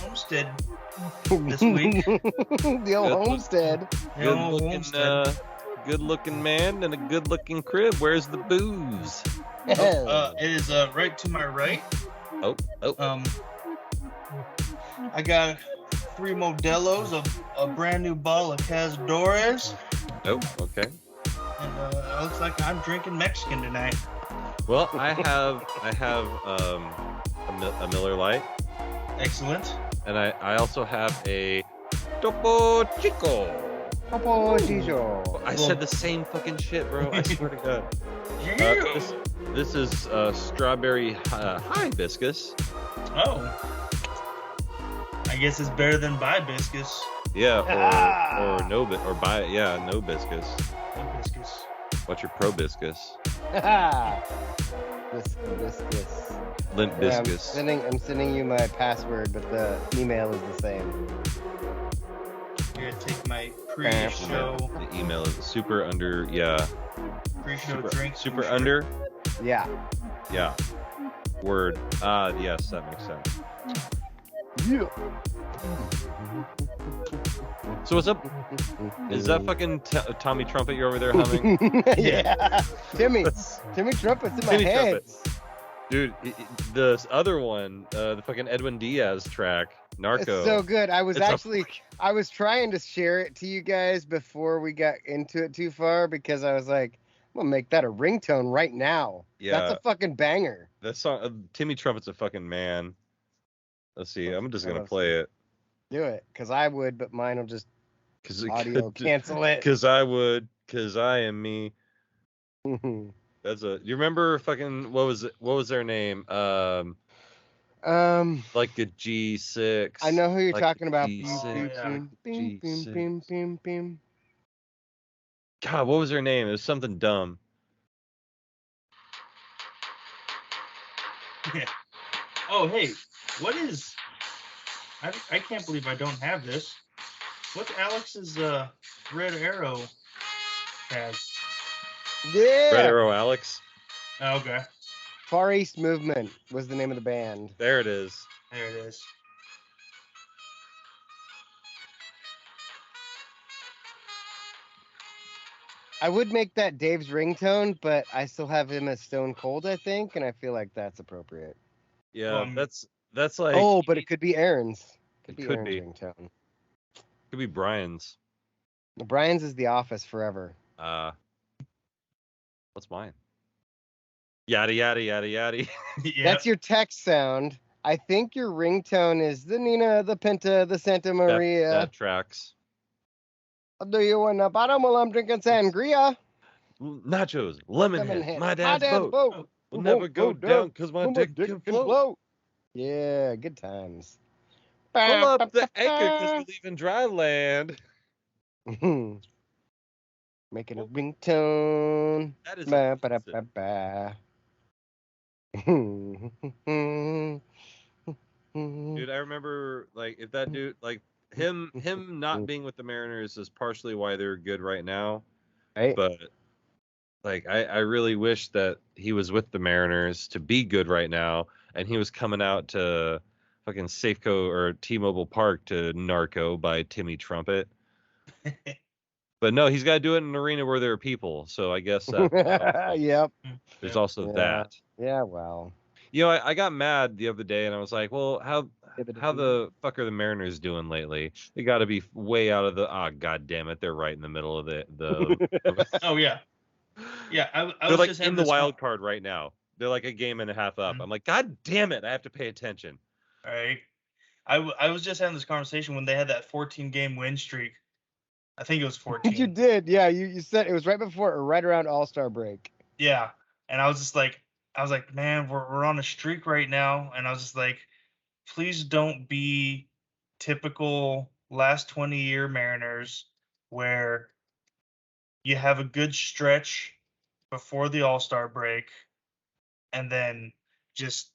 homestead this week. The old homestead. Good looking man and a good looking crib. Where's the booze? It is right to my right. Oh. I got 3 Modelos, a brand new bottle of Cazadores. Oh, okay. And it looks like I'm drinking Mexican tonight. Well, I have a Miller Lite. Excellent. And I also have a Topo Chico. Topo Chico. I said the same fucking shit, bro. I swear to God. Yeah. This is strawberry hibiscus. Oh. I guess it's better than Bibiscus. Yeah, or no biscus. Hibiscus. What's your probiscus? Biscus. Lint Yeah, biscus. I'm sending you my password, but the email is the same. Here, take my pre-show. The email is super under. Yeah. Pre-show drink. Super under. Yeah. Yeah. Word. Yes, that makes sense. Yeah. So what's up? Is that fucking Tommy Trumpet you're over there humming? Yeah. Timmy Trumpet's in my Timmy head. Trumpet. Dude, the other one, the fucking Edwin Diaz track, Narcos. It's so good. I was trying to share it to you guys before we got into it too far because I was like, I'm gonna make that a ringtone right now. Yeah. That's a fucking banger. That song, Timmy Trumpet's a fucking man. Let's see. I'm just gonna play it. Do it, cause I would, but mine will just audio cancel it. Cause I would, cause I am me. That's a. You remember fucking what was their name? Like a G6. I know who you're like talking about. G6. Beam, beam, beam, beam, beam. God, what was her name? It was something dumb. Yeah. Oh, hey, what is? I can't believe I don't have this. What's Alex's red arrow has? Yeah. Red Arrow Alex. Oh, okay. Far East Movement was the name of the band. There it is. There it is. I would make that Dave's ringtone, but I still have him as Stone Cold, I think, and I feel like that's appropriate. Yeah, that's like. Oh, but it could be Aaron's. Could Aaron's be. ringtone. Could be Brian's. Brian's is The Office forever. What's mine? Yada yada yada yada. Yeah. That's your text sound. I think your ringtone is the Nina, the Pinta, the Santa Maria. That tracks. Do you want a bottom while I'm drinking sangria? Nachos, lemon head, my dad's boat. boat. Will never go down because my dick can float. Yeah, good times. Pull up the anchor because we're leaving dry land. Making a ringtone. That is Dude, I remember like if that dude like him not being with the Mariners is partially why they're good right now. Right. But like I really wish that he was with the Mariners to be good right now, and he was coming out to fucking Safeco or T-Mobile Park to Narco by Timmy Trumpet. But no, he's got to do it in an arena where there are people. So I guess yep. There's also that. Yeah, well. You know, I got mad the other day, and I was like, well, how the fuck are the Mariners doing lately? They got to be way out of the. God damn it, they're right in the middle of the. Oh yeah. Yeah, I they're was like just in the wild card right now. They're like a game and a half up. Mm-hmm. I'm like, God damn it, I have to pay attention. All right. I was just having this conversation when they had that 14-game win streak. I think it was 14. You did, yeah. You said it was right before or right around All-Star break. Yeah, and I was like, man, we're on a streak right now, and I was just like, please don't be typical last 20-year Mariners where you have a good stretch before the All-Star break, and then just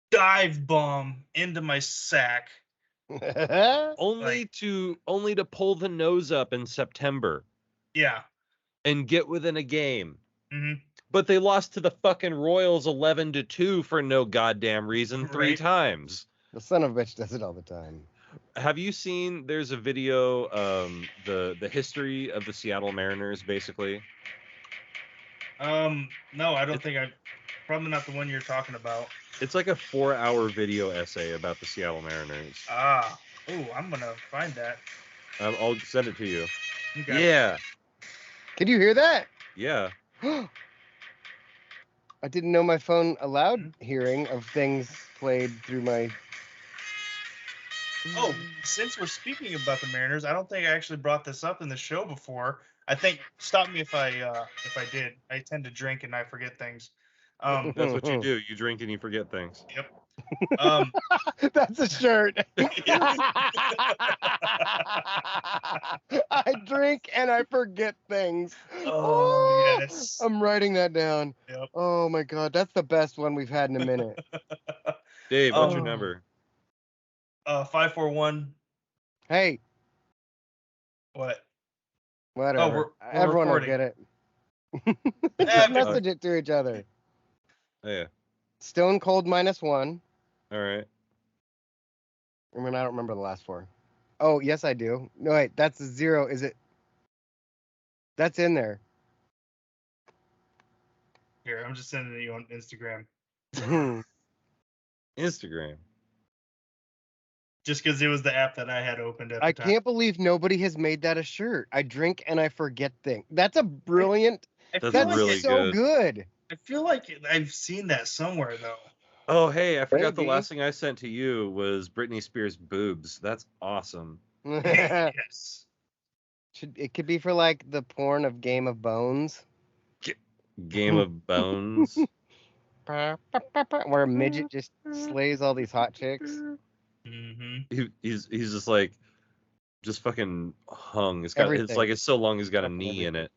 dive bomb into my sack. only to pull the nose up in September. Yeah. And get within a game. Mm-hmm. But they lost to the fucking Royals 11-2 for no goddamn reason 3 times. The son of a bitch does it all the time. Have you seen? There's a video, the history of the Seattle Mariners, basically. No, I don't think I. Probably not the one you're talking about. It's like a 4-hour video essay about the Seattle Mariners. Ah. Oh, I'm gonna find that. I'll send it to you. Okay. Yeah. Can you hear that? Yeah. I didn't know my phone allowed hearing of things played through my. Oh, since we're speaking about the Mariners, I don't think I actually brought this up in the show before. I think stop me if I did. I tend to drink and I forget things. That's what you do. You drink and you forget things. Yep. That's a shirt. I drink and I forget things. Oh, yes. I'm writing that down. Yep. Oh my god, that's the best one we've had in a minute. Dave, what's your number? 541. Hey. What? Whatever. We're Everyone recording. will get it. Just message it to each other. Oh, yeah. Stone Cold -1. All right. I mean, I don't remember the last four. Oh, yes, I do. No, wait, that's a 0. Is it? That's in there. Here, I'm just sending it you on Instagram. Instagram. Just because it was the app that I had opened at the time. I can't believe nobody has made that a shirt. I drink and I forget things. That's a brilliant. That's That's really so good. I feel like I've seen that somewhere though. Oh, hey, I forgot the Maybe. last thing I sent to you was Britney Spears' boobs. That's awesome. Yes. It could be for like the porn of Game of Bones. Game of Bones. Where a midget just slays all these hot chicks. Mm-hmm. He's just like, just fucking hung. It's like it's so long he's got Fucking a knee in it.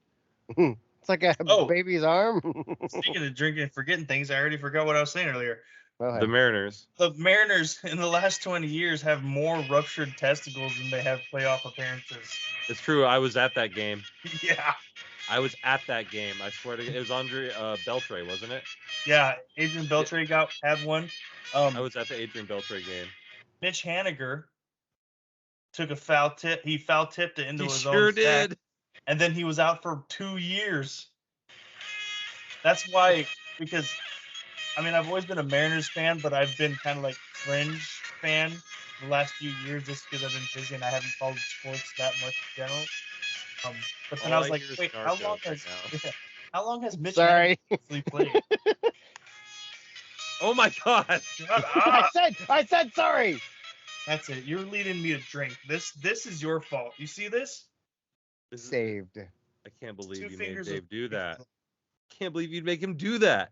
It's like a baby's arm. Speaking of drinking and forgetting things, I already forgot what I was saying earlier. The Mariners. The Mariners in the last 20 years have more ruptured testicles than they have playoff appearances. It's true. I was at that game. Yeah. I was at that game. I swear to God. It was Andre Beltre, wasn't it? Yeah, Adrian Beltre had one. I was at the Adrian Beltre game. Mitch Haniger took a foul tip. He foul tipped it into his own sure stack, did. and then he was out for 2 years. That's why, because I mean, I've always been a Mariners fan, but I've been kind of like fringe fan the last few years just because I've been busy and I haven't followed sports that much in general. But then I was like, wait, how long has Mitch Haniger actually played? Oh my God! I said sorry. That's it. You're leading me to drink. This is your fault. You see this? Saved. I can't believe you made Dave do that. Can't believe you'd make him do that.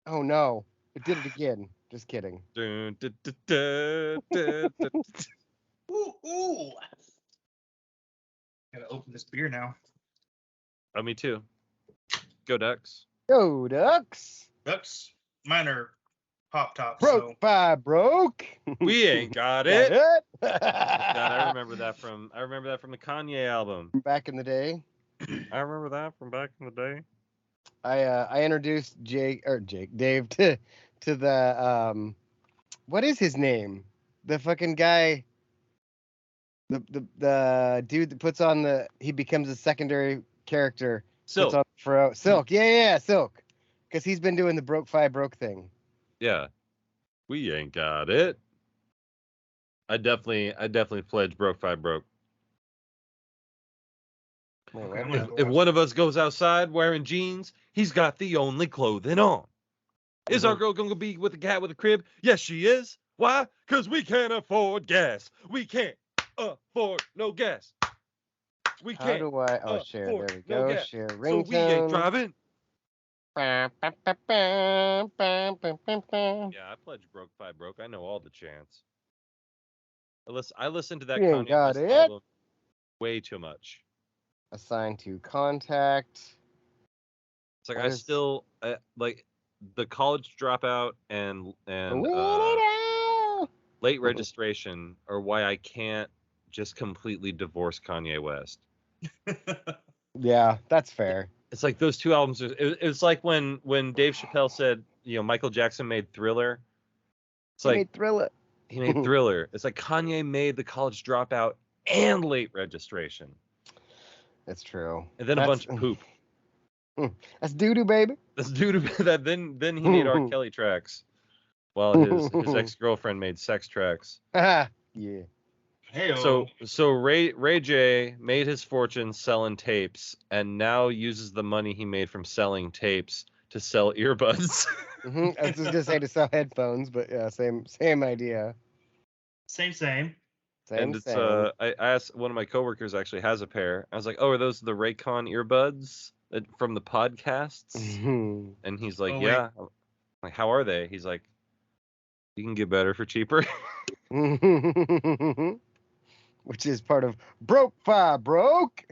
Oh no, it did it again. Just kidding. Ooh. Gotta open this beer now. Oh, me too. Go Ducks. Go Ducks. Ducks. Mine are pop tops. Broke by broke. We ain't got it. God, I remember that from the Kanye album. Back in the day. I remember that from back in the day. I introduced Dave to the what is his name? The fucking guy. The dude that puts on he becomes a secondary character. Silk. Silk. Yeah, Silk. Because he's been doing the broke thing. Yeah. We ain't got it. I definitely pledge broke. Okay, if one of us goes outside wearing jeans, he's got the only clothing on. Is our girl gonna be with a cat with a crib? Yes, she is. Why? Because we can't afford gas. We can't afford no gas. We can't. How do I? Oh, share. There we go. gas. Share So ringtone. we ain't driving. Yeah, I pledge broke. I know all the chants. I listened to that We ain't Kanye got West it. album way too much. Assigned to contact. It's like I still like the college dropout and late registration are why I can't just completely divorce Kanye West. Yeah, that's fair. It's like those two albums. It's like when Dave Chappelle said, Michael Jackson made Thriller. It's He like made Thriller. He made Thriller. It's like Kanye made The College Dropout and Late Registration. That's true. And then a bunch of poop. That's doo-doo, baby. That's due to that. Then he made R. Kelly tracks, while his ex-girlfriend made sex tracks. Yeah. Hey-o. So Ray J made his fortune selling tapes, and now uses the money he made from selling tapes to sell earbuds. I was just gonna say to sell headphones, but yeah, same idea. Same. And it's I asked, one of my coworkers actually has a pair. I was like, "Oh, are those the Raycon earbuds from the podcasts?" And he's like, Oh, "Yeah." I'm like, "How are they?" He's like, "You can get better for cheaper." Which is part of broke.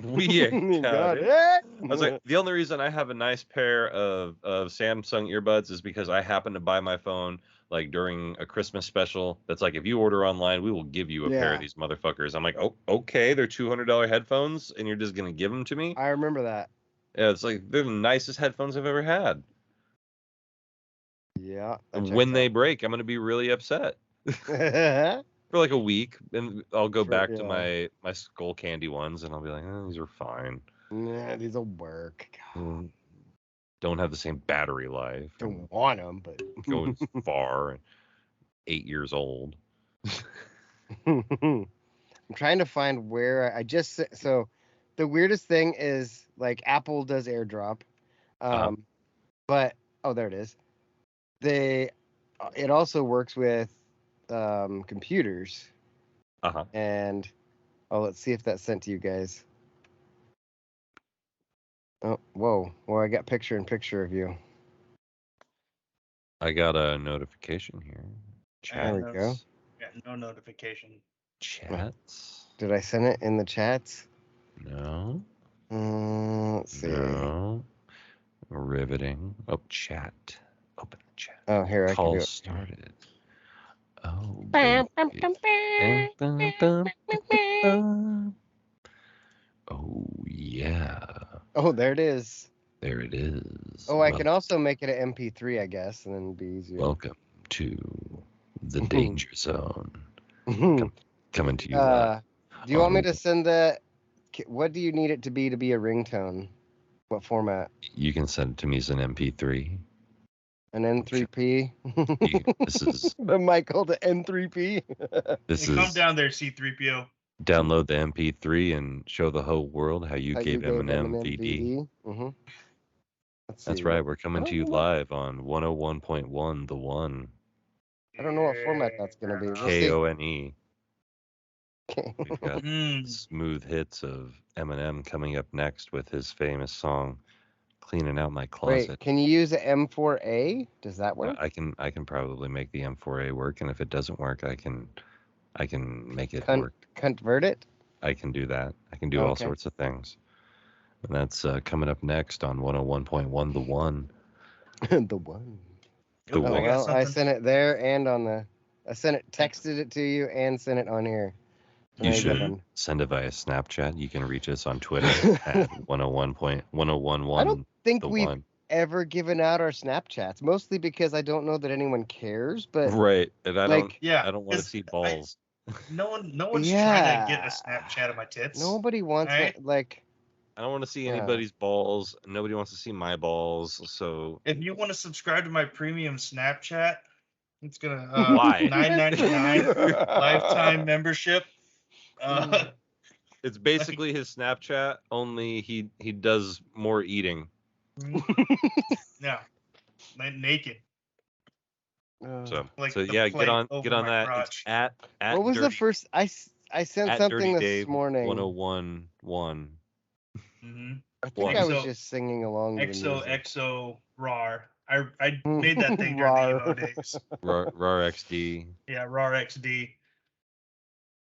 We ain't got it. it. I was like, the only reason I have a nice pair of Samsung earbuds is because I happened to buy my phone like during a Christmas special. That's like, if you order online, we will give you a pair of these motherfuckers. I'm like, oh, okay, they're $200 headphones, and you're just gonna give them to me? I remember that. Yeah, it's like they're the nicest headphones I've ever had. Yeah. When they break, I'm gonna be really upset. For like a week, and I'll go back to my Skull Candy ones, and I'll be like, these are fine. Nah, these will work. Don't have the same battery life. Don't want them, but going far. 8 years old. I'm trying to find where so the weirdest thing is like Apple does AirDrop, but there it is. It also works with computers. And let's see if that's sent to you guys. Oh, whoa. Well, I got picture in picture of you. I got a notification here. There we go. Got no notification. Chats. Did I send it in the chats? No. Let's see. No. Riveting. Oh, chat. Open the chat. Oh, here, I can do it. Call started. Oh, oh, yeah. Oh, there it is. There it is. Oh, I can also make it an MP3, I guess, and then it'd be easier. Welcome to the danger zone. Coming to you live. Do you want me to send that? What do you need it to be a ringtone? What format? You can send it to me as an MP3. An N3P? This is the Michael to N3P. Come down there, C3PO. Download the MP3 and show the whole world how you gave Eminem VD. That's right. We're coming to you live on 101.1 The One. I don't know what format that's going to be. KONE. We've got smooth hits of Eminem coming up next with his famous song "Cleaning Out My Closet." Wait, can you use an M4A? Does that work? I can probably make the M4A work, and if it doesn't work, I can make it work. Convert it? I can do that. I can do all sorts of things. And that's coming up next on 101.1 The One. The One. The One. Well, I sent it there and texted it to you and sent it on here. You should send it via Snapchat. You can reach us on Twitter at 101.1011. I don't think we've ever given out our Snapchats, mostly because I don't know that anyone cares. But right, and I don't want to see balls. No one's trying to get a Snapchat of my tits. Nobody wants it. Like, I don't want to see anybody's balls. Nobody wants to see my balls. So if you want to subscribe to my premium Snapchat, it's gonna why $9.99 lifetime membership. It's basically his Snapchat, only he does more eating. Yeah, naked. Get on that. It's at what was Dirty, the first? I sent something this morning. 101.1. I think I was just singing along. XOXO RAR. I made that thing during the emo days. RAR XD. Yeah, RAR XD.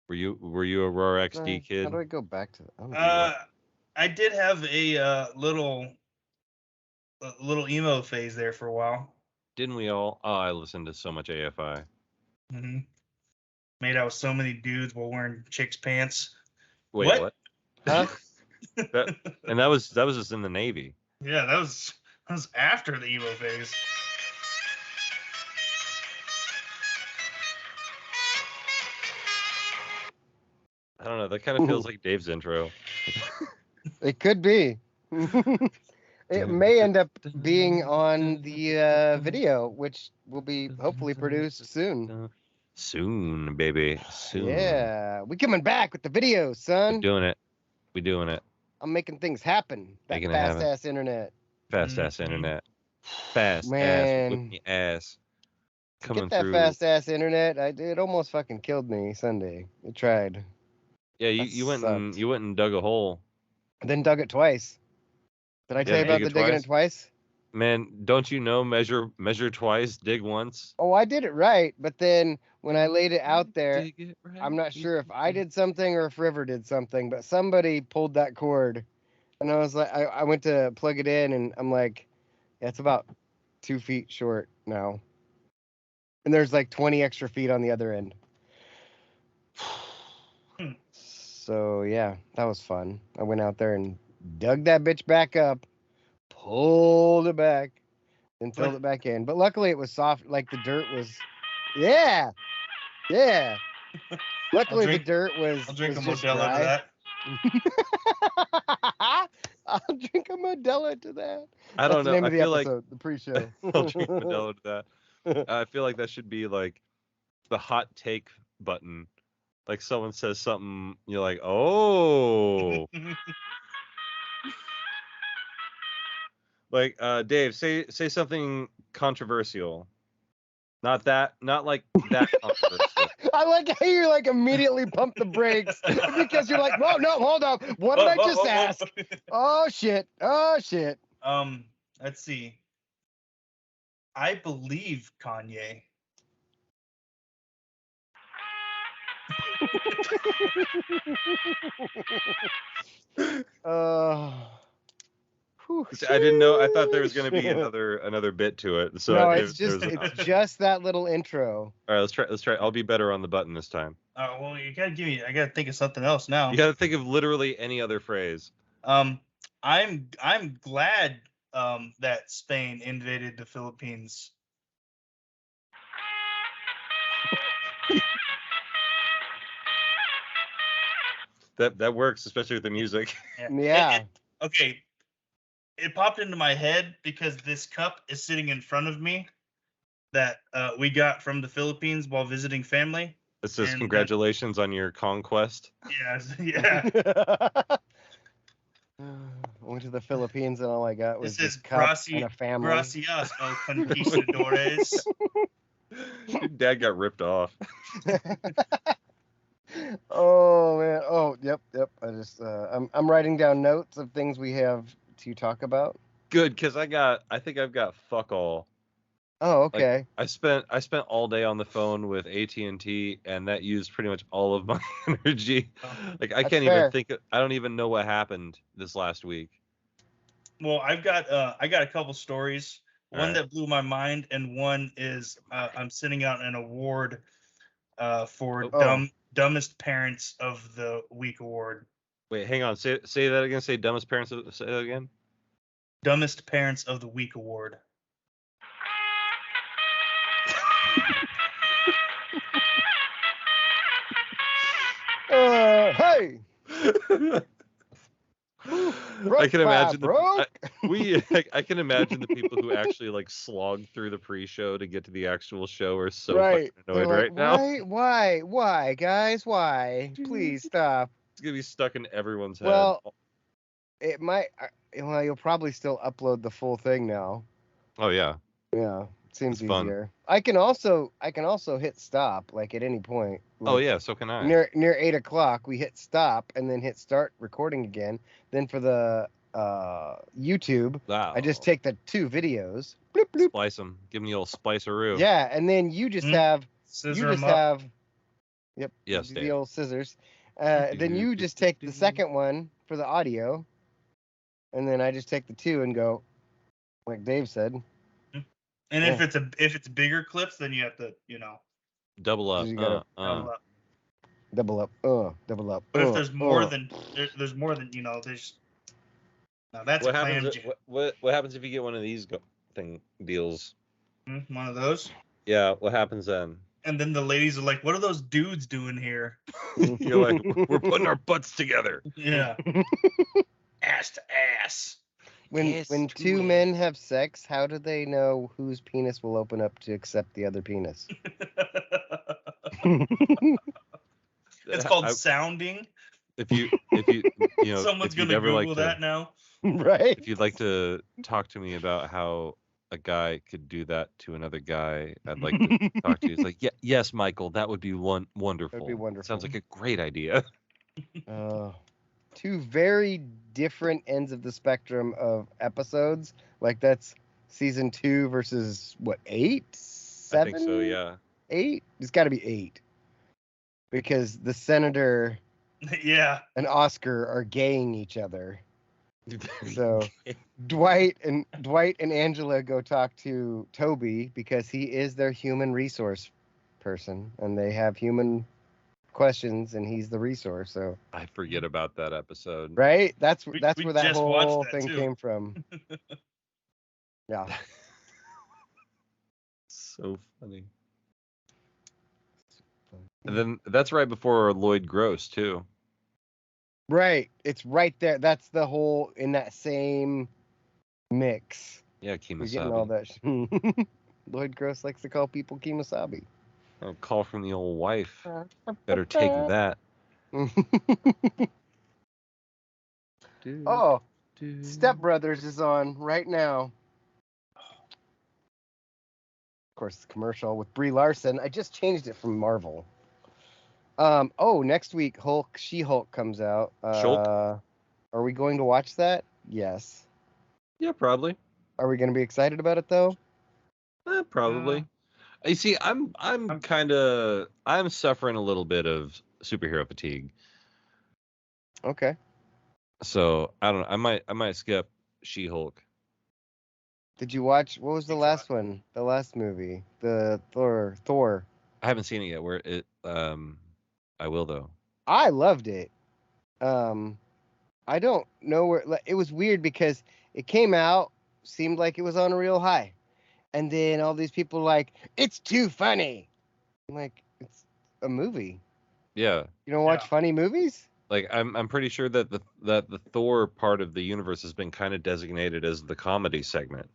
Were you a RAR XD kid? How do I go back to that? I did have a little emo phase there for a while. Didn't we all? Oh, I listened to so much AFI. Made out with so many dudes while wearing chicks' pants. Wait, what? Huh? And that was just in the Navy. Yeah, that was after the emo phase. don't know. That kind of feels like Dave's intro. It could be. It may end up being on the video, which will be hopefully produced soon. Soon, baby. Soon. Yeah, we coming back with the video, We're son. doing it. We doing it. I'm making things happen. That Making it fast happen. ass internet. Fast ass internet. Fast ass Man. whipping ass. To Coming get that through. fast ass internet, it almost fucking killed me Sunday. It tried. Yeah, That you went sucked. and dug a hole. Then dug it twice. Did I tell you about the digging it twice? Man, don't you know measure twice, dig once? Oh, I did it right, but then when I laid it out there, Dig it right. I'm not sure if I did something or if River did something, but somebody pulled that cord, and I was like, I went to plug it in, and I'm like, yeah, it's about 2 feet short now, and there's like 20 extra feet on the other end. So yeah, that was fun. I went out there and dug that bitch back up, pulled it back, and filled it back in. But luckily it was soft, like the dirt was. Yeah. Luckily the dirt was. I'll drink was a just Modelo dry. to that. I'll drink a Modelo to that. I don't know. That's the name of the feel episode, the pre-show. I'll drink Modelo to that. I feel like that should be like the hot take button. Like someone says something, you're like, oh. Like, Dave, say something controversial. Not like that controversial. I like how you're like immediately pump the brakes because you're like, no, hold up. What did I just ask? Oh shit. Let's see. I believe Kanye. I didn't know. I thought there was going to be another bit to it. So no, it's just that little intro. All right, let's try. I'll be better on the button this time. Well, you gotta give me. I gotta think of something else now. You gotta think of literally any other phrase. I'm glad that Spain invaded the Philippines. That works, especially with the music. Yeah. Okay. It popped into my head because this cup is sitting in front of me that we got from the Philippines while visiting family. It says congratulations on your conquest. Yes, yeah. I went to the Philippines and all I got was this cup and a family. Gracias, oh conquistadores. Dad got ripped off. Oh man. Oh, yep. I just I'm writing down notes of things we have to talk about. Good, because I think I've got fuck all. Oh, okay. Like, I spent all day on the phone with AT&T, and that used pretty much all of my energy. Like I can't even think. I don't even know what happened this last week. Well, I got a couple stories. One that blew my mind, and one is I'm sending out an award for dumbest parents of the week award. Wait, hang on. Say that again. Say dumbest parents. Say that again. Dumbest parents of the week award. Hey. I can imagine I can imagine the people who actually like slog through the pre-show to get to the actual show are so fucking annoyed right now. Why, guys? Why? Please stop. It's gonna be stuck in everyone's head. Well, it might. Well, you'll probably still upload the full thing now. Oh yeah. Yeah, it seems it's easier. Fun. I can also hit stop like at any point. Like, oh yeah, so can I. Near 8:00, we hit stop and then hit start recording again. Then for the YouTube, I just take the 2 videos, bloop, bloop. Splice them, give them the old spliceroo. Yeah, and then you just have Yep. Yes, the Dave. old scissors. Then you just take the second one for the audio, and then I just take the 2 and go, like Dave said. And if it's bigger clips, then you have to, double up. Double up. Double up. But if there's more than there's now that's what happens. What happens if you get one of these deals? One of those? Yeah. What happens then? And then the ladies are like, "What are those dudes doing here?" You're like, we're putting our butts together. Yeah, ass to ass. When two men have sex, how do they know whose penis will open up to accept the other penis? It's called sounding. If you you know, Someone's if you'd gonna ever Google like to, that now. Right? if you'd like to talk to me about how a guy could do that to another guy, I'd like to talk to you. It's like, yeah, yes, Michael, that would be wonderful. That'd be wonderful. Sounds like a great idea. Two very different ends of the spectrum of episodes. Like that's season 2 versus what, 8? 7? I think so, yeah. 8? It's got to be 8. Because the senator Yeah. and Oscar are gaying each other. So Dwight and Angela go talk to Toby because he is their human resource person, and they have human questions, and he's the resource. So I forget about that episode. right, that's We where that just watched whole that, thing too. came from. Yeah. So funny. And then that's right before Lloyd Gross too. Right. It's right there. That's the whole in that same mix. Yeah, We're getting all Kemosabe. that. Lloyd Gross likes to call people Kemosabe. A call from the old wife. Better take that. Oh, Step Brothers is on right now. Of course, it's a commercial with Brie Larson. I just changed it from Marvel. Next week, She-Hulk comes out. Shulk? Are we going to watch that? Yes. Yeah, probably. Are we going to be excited about it though? Probably. You see, I'm suffering a little bit of superhero fatigue. Okay. So I don't know. I might skip She-Hulk. Did you watch? What was the last one? The last movie, the Thor. I haven't seen it yet. I will though. I loved it. I don't know where it was weird because it came out, seemed like it was on a real high, and then all these people like it's too funny. I'm like, it's a movie. Yeah. You don't watch funny movies? Like I'm pretty sure that the Thor part of the universe has been kind of designated as the comedy segment.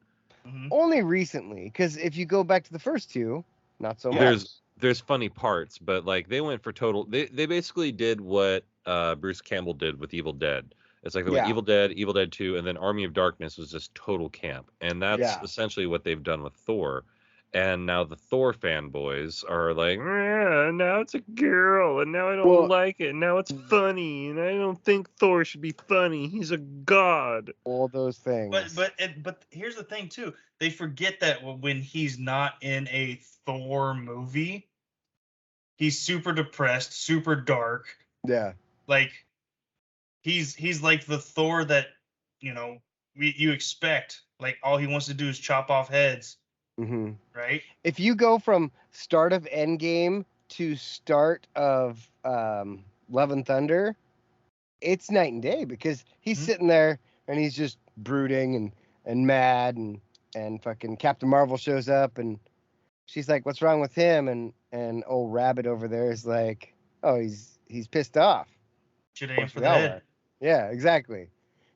Mm-hmm. Only recently, because if you go back to the first two, not so much. There's funny parts, but like they went for total. They basically did what Bruce Campbell did with Evil Dead. It's like they went Evil Dead 2, and then Army of Darkness was just total camp, and that's essentially what they've done with Thor. And now the Thor fanboys are like, now it's a girl, and now I don't like it. Now it's funny, and I don't think Thor should be funny. He's a god. All those things. But here's the thing too. They forget that when he's not in a Thor movie, he's super depressed, super dark. Yeah. Like he's like the Thor that you expect. Like all he wants to do is chop off heads. Mm-hmm. Right. If you go from start of Endgame to start of Love and Thunder, it's night and day because he's sitting there and he's just brooding and mad and fucking Captain Marvel shows up and she's like, "What's wrong with him?" And old Rabbit over there is like, "Oh, he's pissed off. Should aim for the head." Yeah, exactly.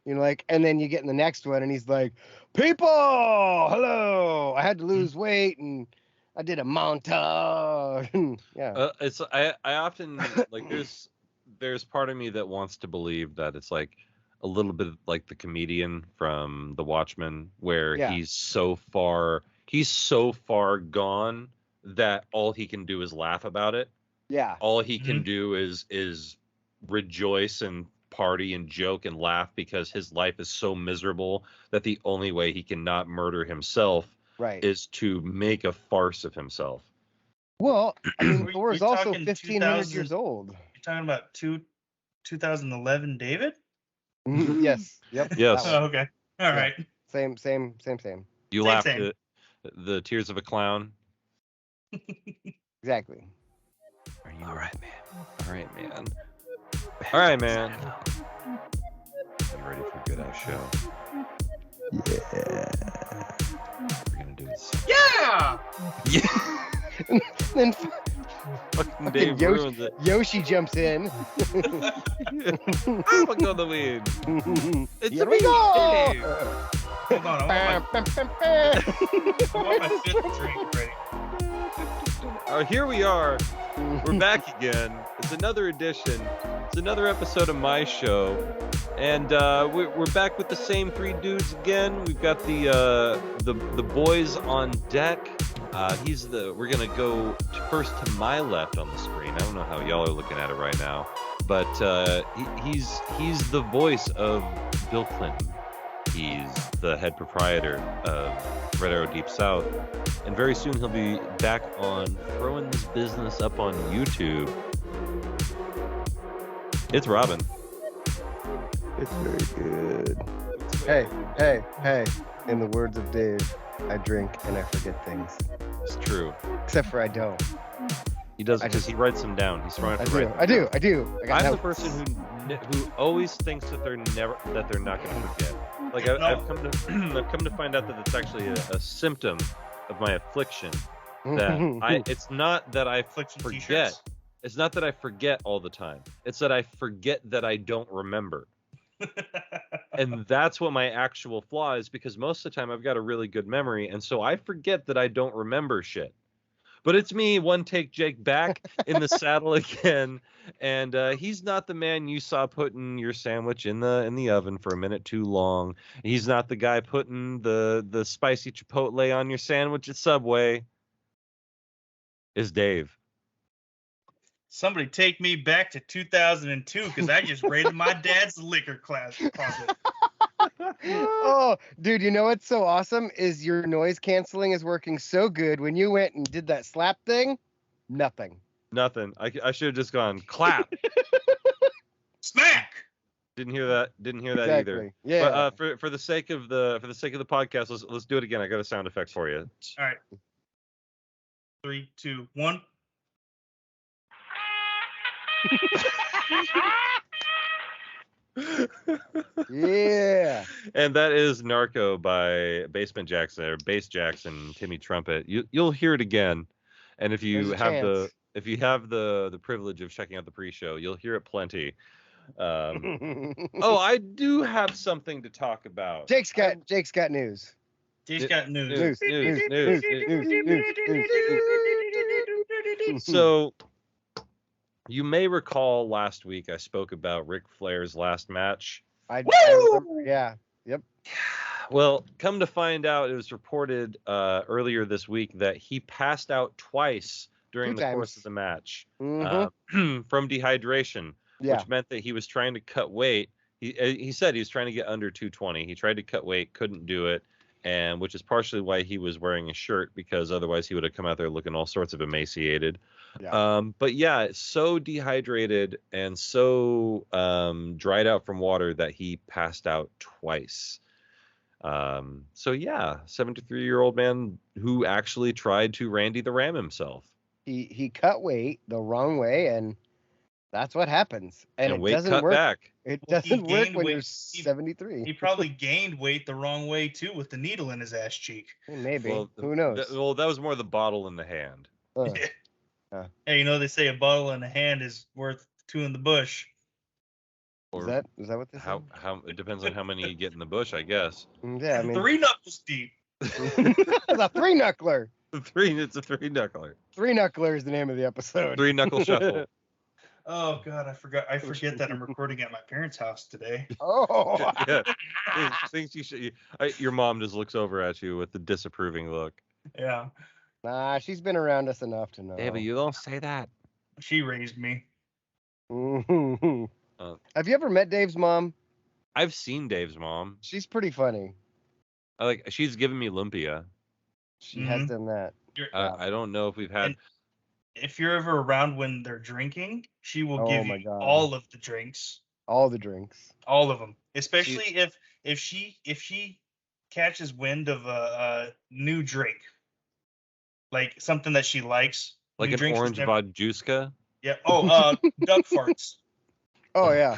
And then you get in the next one and he's like, "People, hello! I had to lose weight and I did a montage." Yeah. I often like there's part of me that wants to believe that it's like a little bit like the comedian from The Watchmen, where he's so far gone that all he can do is laugh about it. Yeah. All he can do is rejoice and party and joke and laugh because his life is so miserable that the only way he can not murder himself is to make a farce of himself. Well, I mean, Thor is also 1,500 years old. You're talking about 2011 David? Yes. Yep. Yes. Oh, okay. All right. Same. You laughed at the tears of a clown. Exactly. All right, man. All right, man. You ready for a good ass show? Yeah. We're gonna do this. Yeah. Yeah. Then Fucking Dave ruins it. Yoshi jumps in. I'm gonna win. It's Here me, we go. Dave. Hold on, I want my fifth drink ready. Here we are. We're back again. It's another edition. It's another episode of my show, and we're back with the same three dudes again. We've got the boys on deck. We're gonna go first to my left on the screen. I don't know how y'all are looking at it right now, but he's the voice of Bill Clinton. He's the head proprietor of Red Arrow Deep South, and very soon he'll be back on throwing this business up on YouTube. It's Robin. It's very good. Hey. In the words of Dave, I drink and I forget things. It's true. Except for I don't. He does because he writes them down. He's trying to write them I do. I'm the notes. person who always thinks that they're not going to forget. Like I've come to find out that it's actually a symptom of my affliction. That it's not that I Affliction forget. t-shirts. It's not that I forget all the time. It's that I forget that I don't remember. And that's what my actual flaw is, because most of the time I've got a really good memory, and so I forget that I don't remember shit. But it's me, one take Jake back in the saddle again, and he's not the man you saw putting your sandwich in the oven for a minute too long. He's not the guy putting the spicy chipotle on your sandwich at Subway. Is Dave. Somebody take me back to 2002 because I just raided my dad's liquor closet. Oh, dude, you know what's so awesome is your noise canceling is working so good. When you went and did that slap thing, nothing. Nothing. I should have just gone clap. Smack. Didn't hear that Exactly. either. Yeah. But for the sake of the podcast, let's do it again. I got a sound effect for you. All right. 3, 2, 1. Yeah. And that is Narco by Basement Jackson or Bass Jackson, Timmy Trumpet. You'll hear it again, and if you There's a have chance. the privilege of checking out the pre-show, you'll hear it plenty. I do have something to talk about. Jake's got news. Jake's got news. News. So, you may recall last week I spoke about Ric Flair's last match. I remember, yeah. Yep. Well, come to find out, it was reported earlier this week that he passed out twice during the course of the match from dehydration, which meant that he was trying to cut weight. He said he was trying to get under 220. He tried to cut weight, couldn't do it, and which is partially why he was wearing a shirt, because otherwise he would have come out there looking all sorts of emaciated. Yeah. But yeah, so dehydrated and so dried out from water that he passed out twice. So yeah, 73-year-old man who actually tried to Randy the Ram himself. He cut weight the wrong way, and that's what happens. And it weight doesn't cut work. back. It Well, doesn't he work gained when weight. you're 73. He probably gained weight the wrong way too, with the needle in his ass cheek. Maybe. Well, Who knows? That was more the bottle in the hand. Hey, they say a bottle in the hand is worth 2 in the bush. Is that what this how it depends on how many you get in the bush, I guess. Yeah, I mean 3 knuckles deep. it's a three-knuckler. It's a 3-knuckler. Three-knuckler is the name of the episode. 3-knuckle shuffle. Oh God, I forget that I'm recording at my parents' house today. Oh. Yeah. Things you should. Your mom just looks over at you with the disapproving look. Yeah, Nah, she's been around us enough to know. Yeah, but you don't say that. she raised me. Have you ever met Dave's mom? I've seen Dave's mom. She's pretty funny. She's given me lumpia. She has done that. I don't know if we've had. And if you're ever around when they're drinking, she will give my you God. all of the drinks. All the drinks. All of them. Especially if she catches wind of a new drink, like something that she likes, Like new an drinks orange vodka. Yeah. Oh, duck farts. Oh yeah.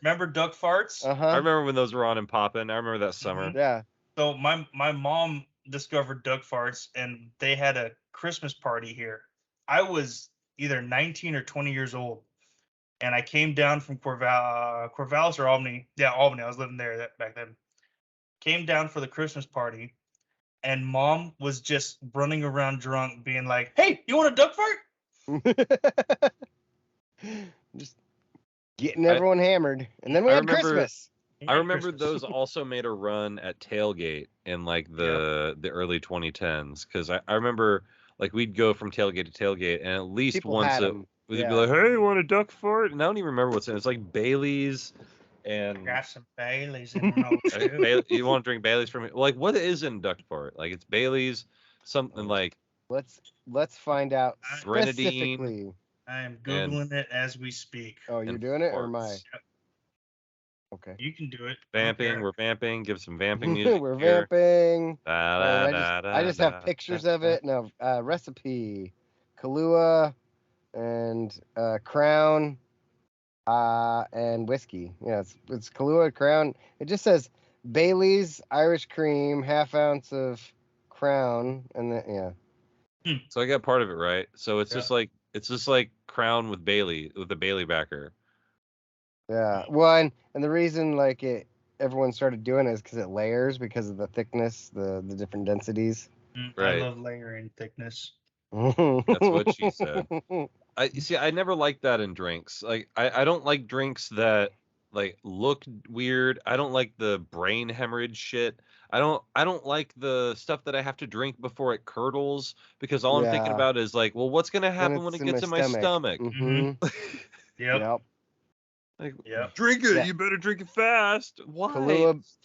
Remember duck farts? Uh-huh. I remember when those were on and popping. I remember that summer. Yeah. So my mom discovered duck farts, and they had a Christmas party here. I was either 19 or 20 years old, and I came down from Corvallis or Albany. Yeah, Albany. I was living there back then. Came down for the Christmas party, and Mom was just running around drunk, being like, "Hey, you want a duck fart?" Just getting everyone hammered, and then we I had remember- Christmas. I remember those also made a run at Tailgate in like the early 2010s, because I remember like we'd go from tailgate to tailgate, and at least People once had it 'em, we'd yeah. be like, "Hey, you want a duck fart?" And I don't even remember what's in it. It's like Bailey's and Got some Baileys in my nose too. You want to drink Bailey's from me? Like, what is in duck fart? Like, it's Bailey's, something like Let's find out Grenadine. specifically. I am Googling it as we speak. Oh, you're and doing it, or am I? farts. Okay. You can do it. Vamping, we're vamping. Give some vamping music. We're here. vamping. Da, I da, da, just da, have pictures da, of it. No, recipe, Kahlua, and Crown, and whiskey. Yeah, it's Kahlua, Crown. It just says Bailey's, Irish cream, half ounce of Crown, and then So I got part of it right. So it's just like Crown with Bailey, with the Bailey backer. yeah. Well, and the reason like everyone started doing it is because it layers because of the thickness, the different densities. Right. I love layering thickness. That's what she said. I never liked that in drinks. Like I don't like drinks that like look weird. I don't like the brain hemorrhage shit. I don't like the stuff that I have to drink before it curdles, because all I'm thinking Yeah. about is like, well, what's gonna happen when it gets in my stomach? Mm-hmm. Yep. Like, Yep. drink it. Yeah. You better drink it fast. Why?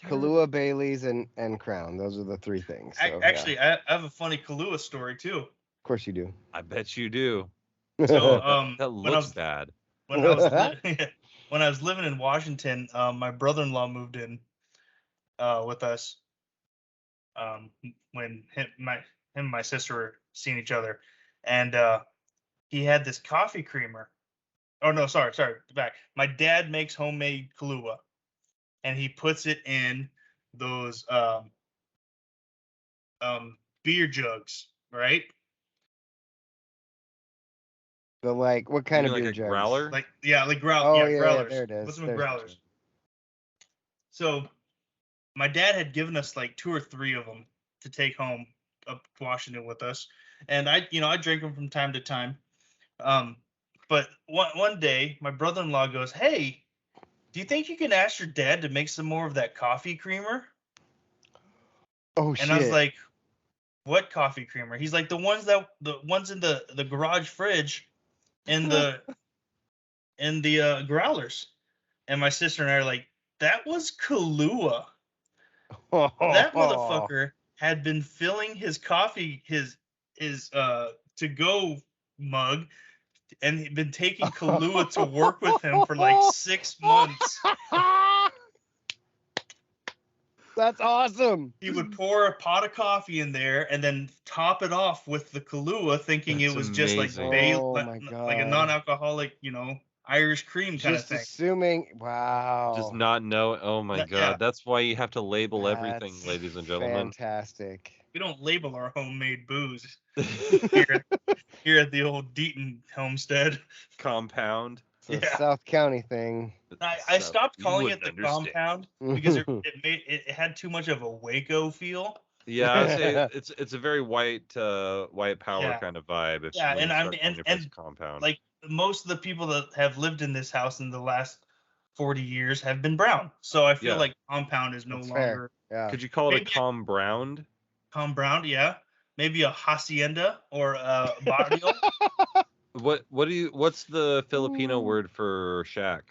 Kahlua, Bailey's, and Crown. Those are the three things. So, Actually, yeah. I have a funny Kahlua story too. Of course you do. I bet you do. So That looks bad. when I was living in Washington, my brother-in-law moved in with us. When him and my sister were seeing each other, and he had this coffee creamer. Oh no, sorry, back. My dad makes homemade Kahlua, and he puts it in those beer jugs, right? The like, what kind of beer jugs? Growler? Like Oh growlers. there it is. Puts them in growlers. So my dad had given us like 2 or 3 of them to take home up to Washington with us, and I drink them from time to time. But one day my brother-in-law goes, "Hey, do you think you can ask your dad to make some more of that coffee creamer?" Oh And shit! I was like, "What coffee creamer?" He's like, the ones in the garage fridge, in the growlers. And my sister and I are like, "That was Kahlua." That motherfucker had been filling his coffee, his to go mug, and he'd been taking Kahlua to work with him for like 6 months. That's awesome. He would pour a pot of coffee in there and then top it off with the Kahlua, thinking That's it was just like amazing. Oh my like a God. non-alcoholic, Irish cream kind of Just thing. assuming. Wow. Just not know. Oh my Yeah. God. That's why you have to label everything, That's ladies and gentlemen. Fantastic. We don't label our homemade booze here at the old Deaton homestead. Compound. It's a Yeah. South County thing. I stopped You calling it wouldn't the understand. compound because it had too much of a Waco feel. Yeah, I would say it's a very white power Yeah. kind of vibe. If Yeah, when and you I start mean, calling your place a compound. Like most of the people that have lived in this house in the last 40 years have been brown. So I feel Yeah. like compound is no That's longer fair. Yeah. Could you call it Maybe a compound? compound, yeah. Maybe a hacienda or a barrio. What's the Filipino word for shack?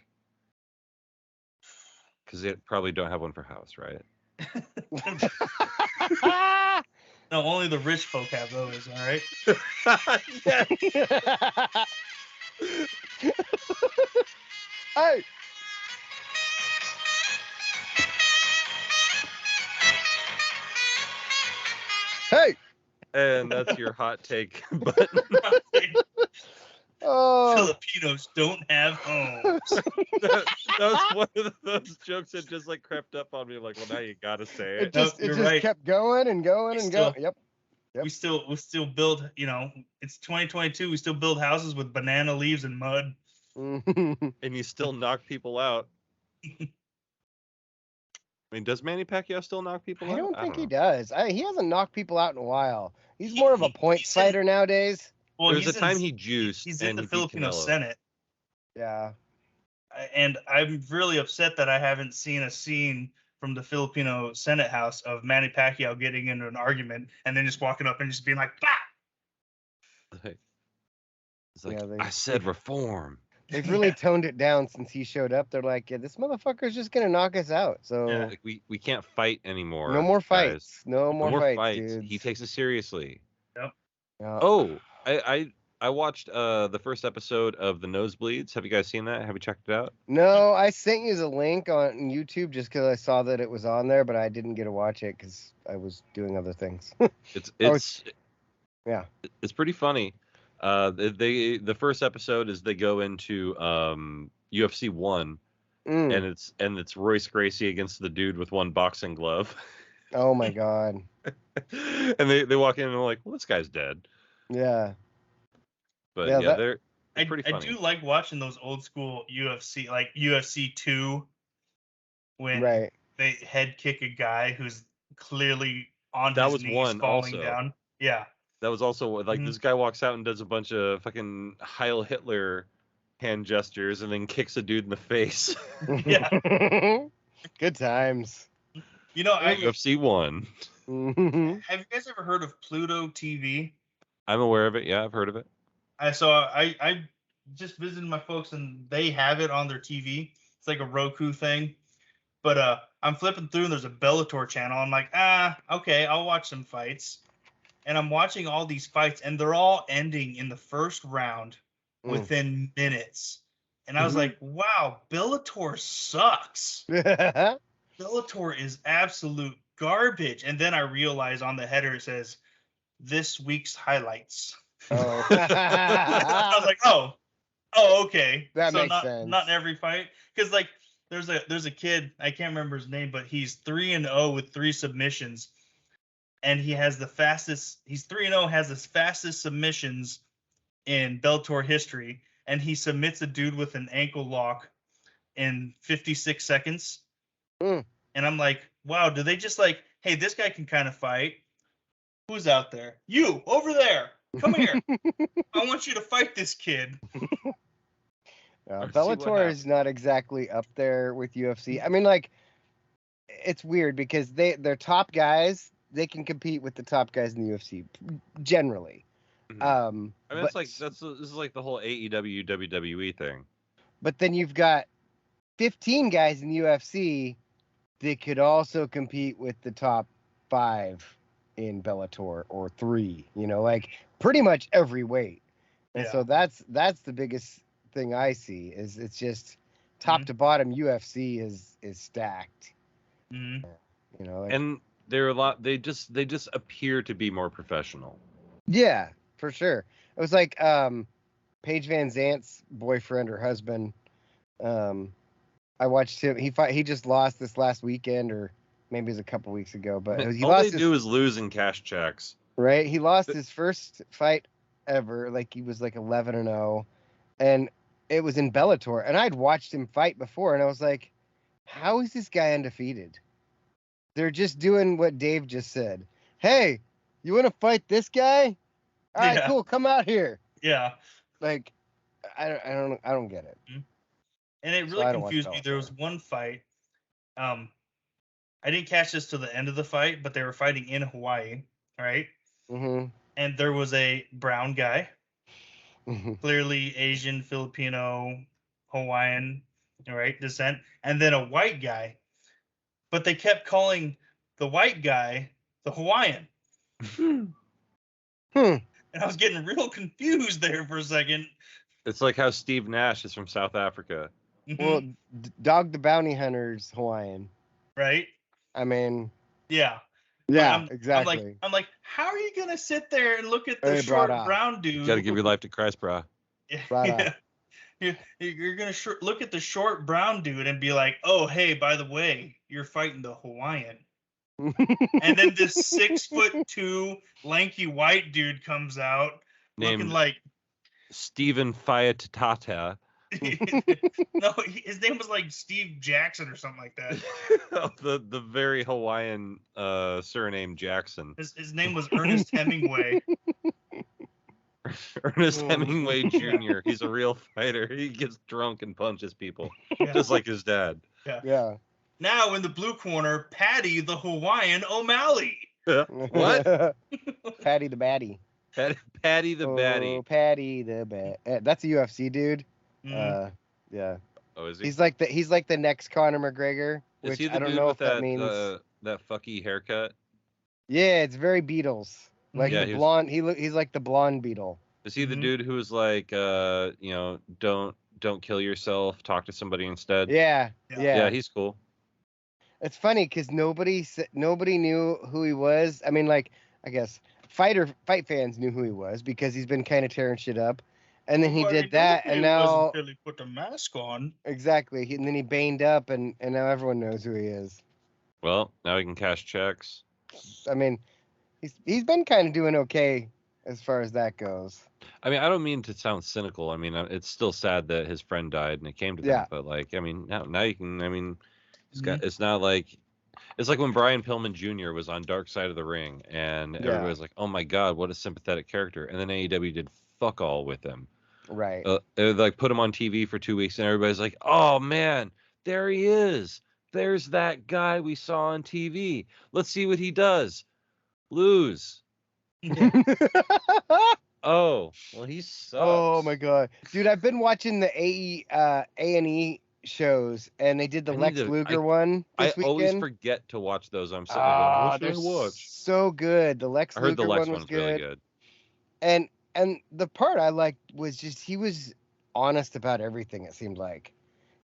Because they probably don't have one for house, right? No, only the rich folk have those, all right? Hey. Hey. And that's your hot take button. Oh. Filipinos don't have homes. that was one of those jokes that just like crept up on me. Like, well, now you gotta say It it. No, just you're right. kept going and going We and still- going. Yep. Yep. we still build, it's 2022, we still build houses with banana leaves and mud. And you still knock people out. I mean, does Manny Pacquiao still knock people I out? don't think he know. does. He hasn't knocked people out in a while. He's more of a points fighter nowadays. Well, There was a time he juiced he's and in the he beat Filipino Canelo. Senate. Yeah. And I'm really upset that I haven't seen a scene from the Filipino Senate House of Manny Pacquiao getting into an argument and then just walking up and just being like, bah! It's like, Yeah, I said reform. They've really toned it down since he showed up. They're like, yeah, this motherfucker's just gonna knock us out. So Like, we can't fight anymore. no more fights. Guys. No more fights, dudes. He takes it seriously. Yep. Oh, I watched the first episode of The Nosebleeds. Have you guys seen that? Have you checked it out? No, I sent you the link on YouTube just because I saw that it was on there, but I didn't get to watch it because I was doing other things. It's pretty funny. The first episode is they go into UFC 1, and it's Royce Gracie against the dude with one boxing glove. Oh my god. And they walk in and they're like, well, this guy's dead. Yeah. But Yeah, they're pretty funny. I do like watching those old school UFC, like UFC 2, when they head kick a guy who's clearly on his knees falling down. Yeah. That was also like this guy walks out and does a bunch of fucking Heil Hitler hand gestures and then kicks a dude in the face. Yeah. Good times. UFC 1. Have you guys ever heard of Pluto TV? I'm aware of it. Yeah, I've heard of it. I just visited my folks and they have it on their TV. It's like a Roku thing. But I'm flipping through and there's a Bellator channel. I'm like, okay, I'll watch some fights. And I'm watching all these fights and they're all ending in the first round within minutes. And I was like, wow, Bellator sucks. Bellator is absolute garbage. And then I realized on the header it says, this week's highlights. Oh. I was like, okay. That makes sense. Not every fight. Because like there's a kid, I can't remember his name, but he's 3-0 with 3 submissions. And he has he's 3-0, has the fastest submissions in Bellator history. And he submits a dude with an ankle lock in 56 seconds. And I'm like, wow, do they just like, hey, this guy can kind of fight. Who's out there? You, over there. Come here. I want you to fight this kid. Bellator is not exactly up there with UFC. I mean, like, it's weird because their top guys, they can compete with the top guys in the UFC generally. I mean, this is like the whole AEW WWE thing. But then you've got 15 guys in the UFC that could also compete with the top 5 in Bellator or 3. Like pretty much every weight. And so that's the biggest thing I see is it's just top to bottom UFC is stacked. And they're a lot. They just appear to be more professional. Yeah, for sure. It was like Paige Van Zant's boyfriend or husband. I watched him. He just lost this last weekend, or maybe it was a couple weeks ago. But all they do is lose in cash checks. Right. He lost his first fight ever. Like he was like 11-0, and it was in Bellator. And I'd watched him fight before, and I was like, how is this guy undefeated? They're just doing what Dave just said. Hey, you want to fight this guy? All right, cool. Come out here. Yeah. Like, I don't get it. And it really confused me. There was one fight. I didn't catch this till the end of the fight, but they were fighting in Hawaii, right? Mm-hmm. And there was a brown guy, clearly Asian, Filipino, Hawaiian, right, descent, and then a white guy. But they kept calling the white guy the Hawaiian. And I was getting real confused there for a second. It's like how Steve Nash is from South Africa. Well, Dog the Bounty Hunter's Hawaiian. Right? I mean... Yeah. Yeah, exactly. I'm like, how are you going to sit there and look at the short brown dude? You got to give your life to Christ, brah. Yeah. You're going to look at the short brown dude and be like, oh, hey, by the way, you're fighting the Hawaiian. And then this 6'2" lanky white dude comes out looking Named like Stephen Fiatata. no, his name was like Steve Jackson or something like that. the very Hawaiian surname Jackson. His name was Ernest Hemingway. Ernest Hemingway Jr. He's a real fighter. He gets drunk and punches people, just like his dad. Yeah. Now in the blue corner, Patty the Hawaiian O'Malley. What? Patty the Batty. Patty the Batty. Oh, Patty the Bat. That's a UFC dude. Mhm. Yeah. Oh, is he? He's like the next Conor McGregor, Is which he the I don't dude know with if that means. that fucky haircut? Yeah, it's very Beatles. Like Yeah, the blonde. He's like the blonde Beatle. Is he the dude who was like, don't kill yourself, talk to somebody instead? Yeah. Yeah, he's cool. It's funny because nobody knew who he was. I mean, like, I guess fight fans knew who he was because he's been kind of tearing shit up, and then he did that, and now until he put the mask on. Exactly, and then he baned up, and now everyone knows who he is. Well, now he can cash checks. I mean, he's been kind of doing okay as far as that goes. I mean, I don't mean to sound cynical. I mean, it's still sad that his friend died and it came to that. But like, I mean, now you can. I mean, it's not like it's like when Brian Pillman Jr. was on Dark Side of the Ring, and everybody was like, "Oh my God, what a sympathetic character!" And then AEW did fuck all with him. Right. They like put him on TV for 2 weeks, and everybody's like, "Oh man, there he is. There's that guy we saw on TV. Let's see what he does. Lose." Oh, well, he sucks. Oh my God, dude! I've been watching the A&E shows, and they did the Lex Luger one this weekend. I always forget to watch those. I'm sitting there going, "What should I watch?" So good. The Lex Luger I heard the Lex one was one's really good. And the part I liked was just he was honest about everything. It seemed like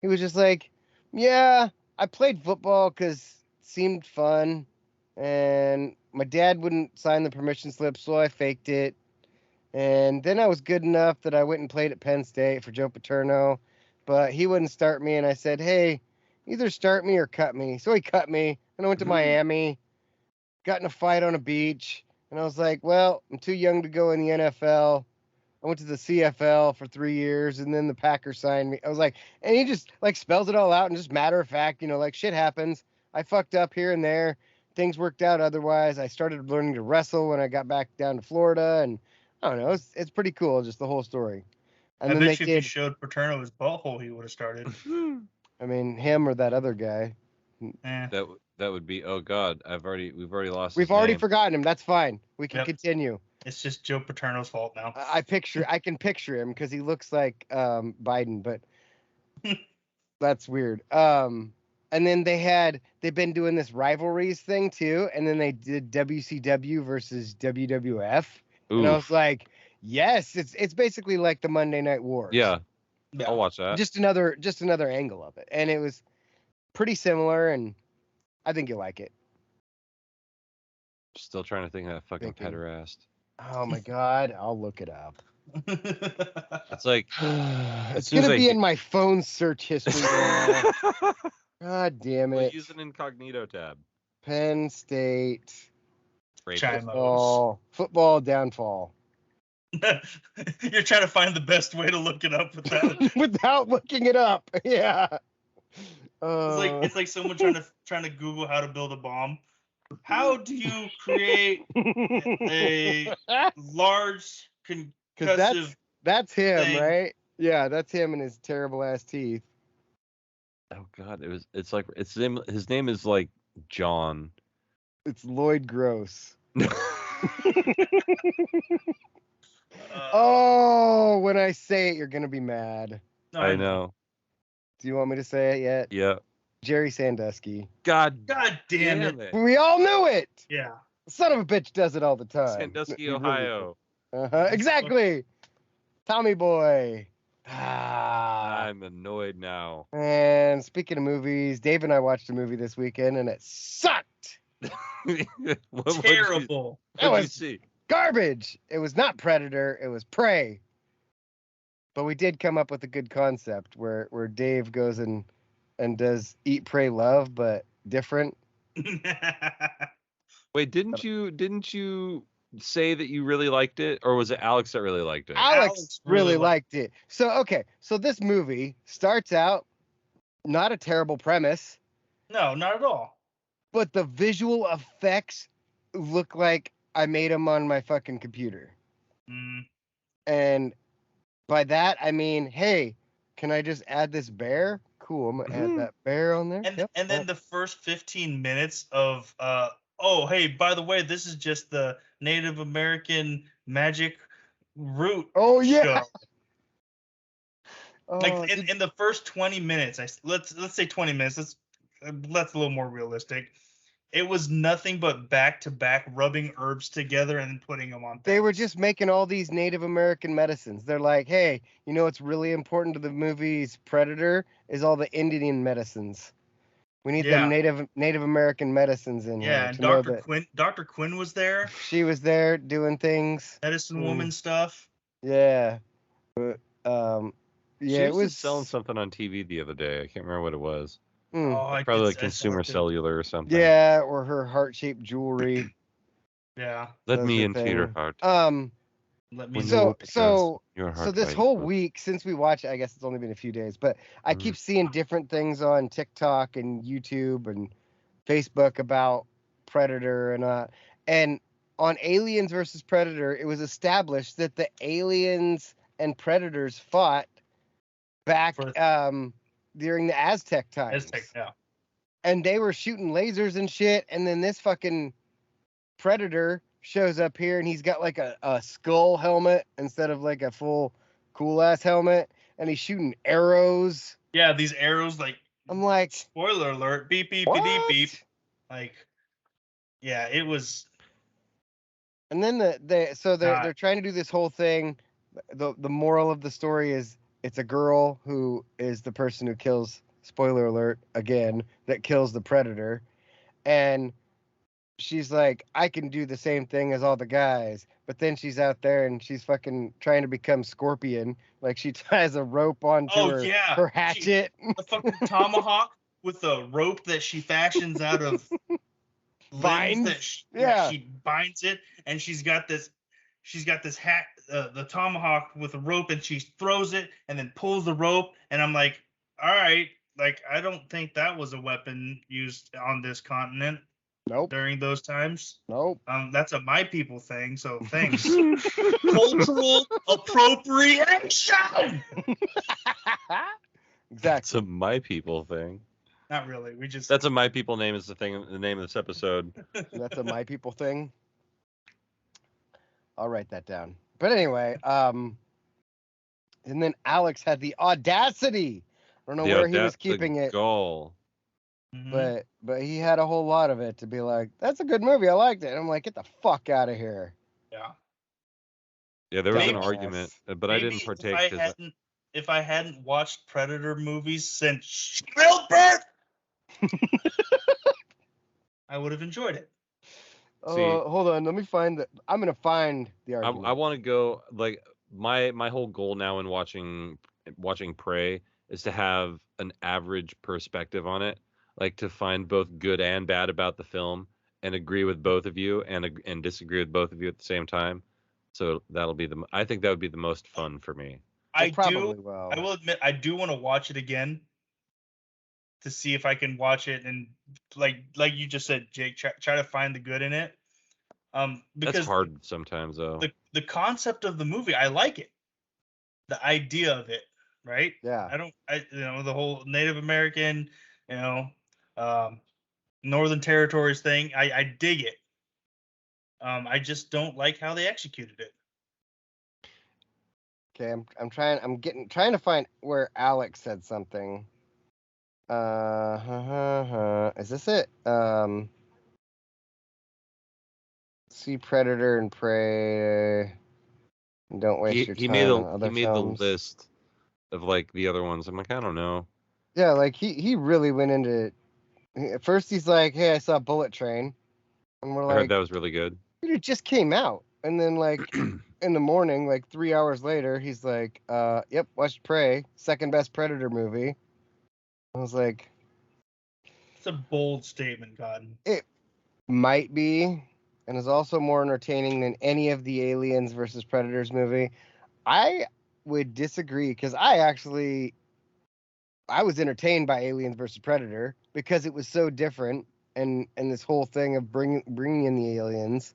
he was just like, "Yeah, I played football because it seemed fun, and my dad wouldn't sign the permission slip, so I faked it. And then I was good enough that I went and played at Penn State for Joe Paterno, but he wouldn't start me. And I said, hey, either start me or cut me. So he cut me, and I went to Miami, got in a fight on a beach. And I was like, well, I'm too young to go in the NFL. I went to the CFL for 3 years, and then the Packers signed me. I was like, and he just like spells it all out and just matter of fact, like shit happens. I fucked up here and there. Things worked out otherwise. I started learning to wrestle when I got back down to Florida, and I don't know. It's pretty cool, just the whole story. And I then bet you if you showed Paterno his butthole, he would have started. I mean, him or that other guy. That would be. Oh God, we've already lost. We've already forgotten him. That's fine. We can continue. It's just Joe Paterno's fault now. I can picture him because he looks like Biden, but that's weird. And then they've been doing this rivalries thing too, and then they did WCW versus WWF. Oof. And I was like, yes, it's basically like the Monday Night Wars. Yeah. I'll watch that. Just another angle of it, and it was pretty similar, and I think you'll like it. Still trying to think of that fucking pederast. Oh my God, I'll look it up. It's like it's gonna be in my phone search history. God damn it! Well, use an incognito tab. Penn State football downfall. You're trying to find the best way to look it up without looking it up. Yeah. It's like someone trying to Google how to build a bomb. How do you create a large concussive? That's him, thing? Right? Yeah, that's him and his terrible ass teeth. Oh God, his name is like John. It's Lloyd Gross. Oh, when I say it, you're gonna be mad. I know. Do you want me to say it yet? Yeah. Jerry Sandusky. God damn it. We all knew it. Yeah. Son of a bitch does it all the time. Sandusky, Ohio. Exactly. Tommy Boy. I'm annoyed now. And speaking of movies, Dave and I watched a movie this weekend, and it sucked. Terrible. What'd you see? Garbage. It was not Predator. It was Prey. But we did come up with a good concept where Dave goes and does Eat, Pray, Love, but different. Wait, didn't you say that you really liked it, or was it Alex that really liked it? Alex really liked liked it. So so this movie starts out not a terrible premise, No, not at all. but the visual effects look like I made them on my fucking computer. Mm. And by that I mean, hey, can I just add this bear? Cool, I'm gonna add that bear on there. And Yep. and then the first 15 minutes of oh hey, by the way, this is just the Native American magic root Oh yeah. show. Like Oh, in the first 20 minutes, let's say 20 minutes. Let's a little more realistic. It was nothing but back to back rubbing herbs together and then putting them on things. they were just making all these Native American medicines. They're like, hey, you know what's really important to the movie's Predator is all the Indian medicines. We need them Native American medicines in here and to know that Dr. Quinn was there. she was there doing things. Medicine woman stuff. Yeah. But, yeah, She it was just selling was. something on TV the other day. I can't remember what it was. Oh, Probably like I saw Consumer it too. Cellular or something. Yeah, or her heart-shaped jewelry. Yeah. Let Those me are into your things. heart. Let me When know. you So open us, so your so heart this right whole goes. week since we watched it, I guess it's only been a few days, but I keep seeing different things on TikTok and YouTube and Facebook about Predator and on Aliens versus Predator, it was established that the aliens and predators fought back during the Aztec times. yeah. And they were shooting lasers and shit, and then this fucking Predator shows up here and he's got like a skull helmet instead of like a full cool ass helmet, and he's shooting arrows. Yeah, these arrows, like, I'm like, spoiler alert, beep beep what? beep beep. Like, yeah, it was. And then they're trying to do this whole thing. The moral of the story is it's a girl who is the person who kills, spoiler alert again, that kills the Predator, and she's like, I can do the same thing as all the guys. But then she's out there and she's fucking trying to become Scorpion. Like she ties a rope onto her hatchet. The fucking tomahawk with the rope that she fashions out of limbs that she binds it, and she's got this hat, the tomahawk with a rope, and she throws it and then pulls the rope, and I'm like, all right, like I don't think that was a weapon used on this continent. Nope. During those times. Nope. That's a my people thing, so thanks. Cultural appropriation. Exactly. That's a my people thing. Not really. That's a my people name is the name of this episode. That's a my people thing. I'll write that down. But anyway, and then Alex had the audacity. I don't know where he was keeping it. Gall. But he had a whole lot of it to be like, that's a good movie. I liked it. And I'm like, get the fuck out of here. Yeah. Yeah, there was an argument, but I didn't partake. If I hadn't watched Predator movies since childbirth, I would have enjoyed it. Hold on, let me find the. I'm gonna find the argument. I want to go like my whole goal now in watching Prey is to have an average perspective on it, like to find both good and bad about the film and agree with both of you and disagree with both of you at the same time. So that'll be I think that would be the most fun for me. I will admit I do want to watch it again to see if I can watch it and like you just said, Jake, try to find the good in it. Because that's hard sometimes though. The concept of the movie, I like it. The idea of it, right? Yeah. The whole Native American, Northern Territories thing, I dig it. I just don't like how they executed it. Okay, I'm trying to find where Alex said something. Is this it? See Predator and Prey. Don't waste your time on other films. He made the list of like the other ones. I'm like, I don't know. Yeah, like he really went into. At first, he's like, "Hey, I saw Bullet Train," and we're like, I heard that was really good. Dude, it just came out, and then like in the morning, like 3 hours later, he's like, "Yep, watched Prey, second best Predator movie." I was like, It's a bold statement, Cotton. It might be, and is also more entertaining than any of the Aliens versus Predators movie. I would disagree because I was entertained by Aliens versus Predator because it was so different, and this whole thing of bringing in the aliens,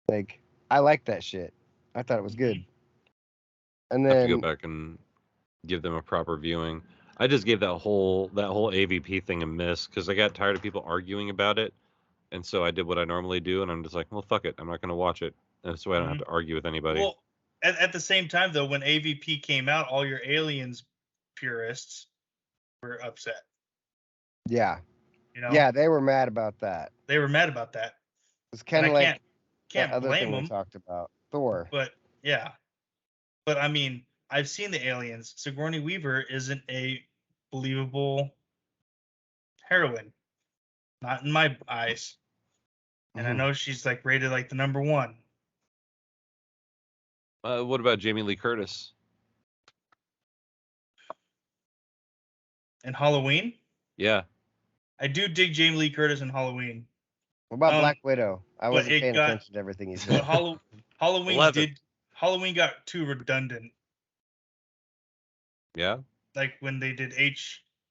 like I like that shit. I thought it was good. And I have to go then back and give them a proper viewing. I just gave that whole AVP thing a miss because I got tired of people arguing about it, and so I did what I normally do, and I'm just like, well, fuck it, I'm not gonna watch it, and so I don't have to argue with anybody. Well, at the same time, though, when AVP came out, all your Aliens purists were upset. yeah, You know? yeah, they were mad about that. They were mad about that. It's kind of like can't that other blame thing them. we talked about, Thor. But yeah, but I mean, I've seen the Aliens. Sigourney Weaver isn't a believable heroine, not in my eyes. And I know she's like rated like the number one. What about Jamie Lee Curtis? In Halloween? Yeah. I do dig Jamie Lee Curtis in Halloween. What about Black Widow? I wasn't paying attention to everything you said. But Halloween got too redundant. Yeah. Like when they did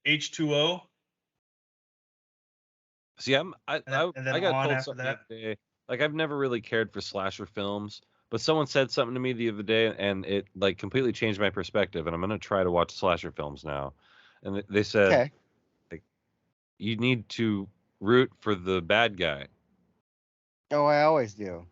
H2O. See, I got on told after something that. the other day. Like, I've never really cared for slasher films, but someone said something to me the other day, and it like completely changed my perspective. And I'm gonna try to watch slasher films now. And they said, Okay. like, you need to root for the bad guy. Oh, I always do.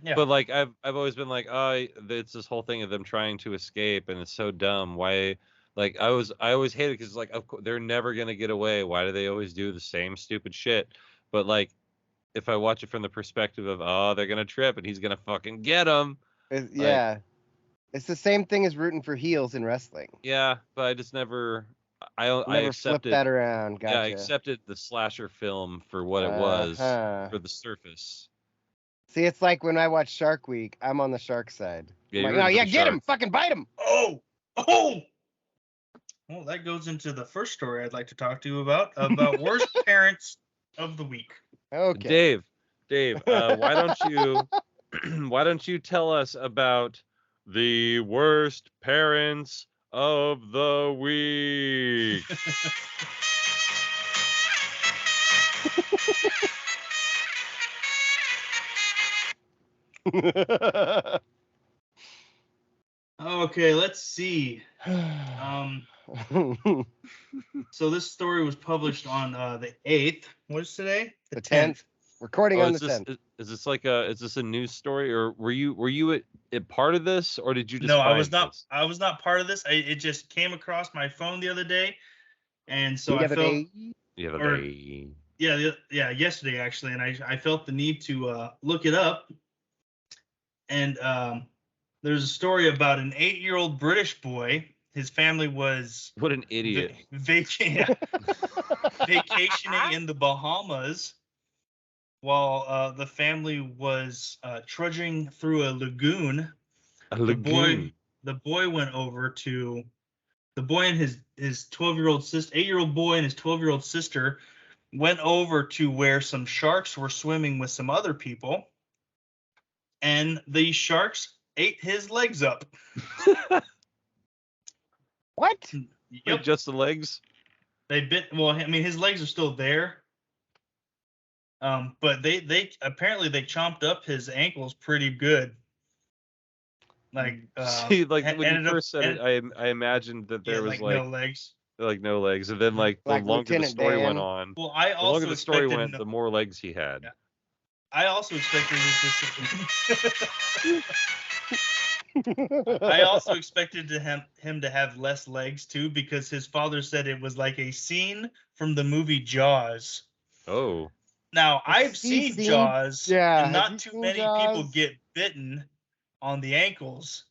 Yeah. But like, I've always been like, oh, it's this whole thing of them trying to escape, and it's so dumb. Why? Like, I always hate it because like, of course, they're never gonna get away. Why do they always do the same stupid shit? But like, if I watch it from the perspective of, oh, they're gonna trip and he's gonna fucking get them. Yeah, it's the same thing as rooting for heels in wrestling. Yeah, but I just never. I Never accepted flip that around. Gotcha. Yeah, I accepted the slasher film for what it was, for the surface. See, it's like when I watch Shark Week, I'm on the shark side. Yeah, I'm like, no, yeah, get him, fucking bite him. Oh. Well, that goes into the first story I'd like to talk to you about worst parents of the week. Okay. Dave, why don't you tell us about the worst parents of the week? Okay, let's see. So this story was published on the 8th. What is today? The 10th. Recording on the 10th. Is this a news story, or were you a part of this, or did you just No, find I was not. this? I was not part of this. It just came across my phone the other day, and so I felt. Yesterday actually, and I felt the need to look it up. And there's a story about an 8-year-old British boy. His family was what an idiot vacationing in the Bahamas, while the family was trudging through a lagoon. The boy went over to the boy and his 12-year-old sister, 8-year-old boy and his 12-year-old sister went over to where some sharks were swimming with some other people, and the sharks ate his legs up. What? Yep. Like just the legs? They bit. Well, I mean, his legs are still there. But they apparently they chomped up his ankles pretty good. Like, see, like when you first said it, I imagined that there was like no legs. Like no legs, and then like the longer the story went on, well, I also the longer the story expected went, the more legs he had. Yeah. I also expected I also expected him to have less legs too, because his father said it was like a scene from the movie Jaws. Oh. Now, I've seen Jaws, and not too many people get bitten on the ankles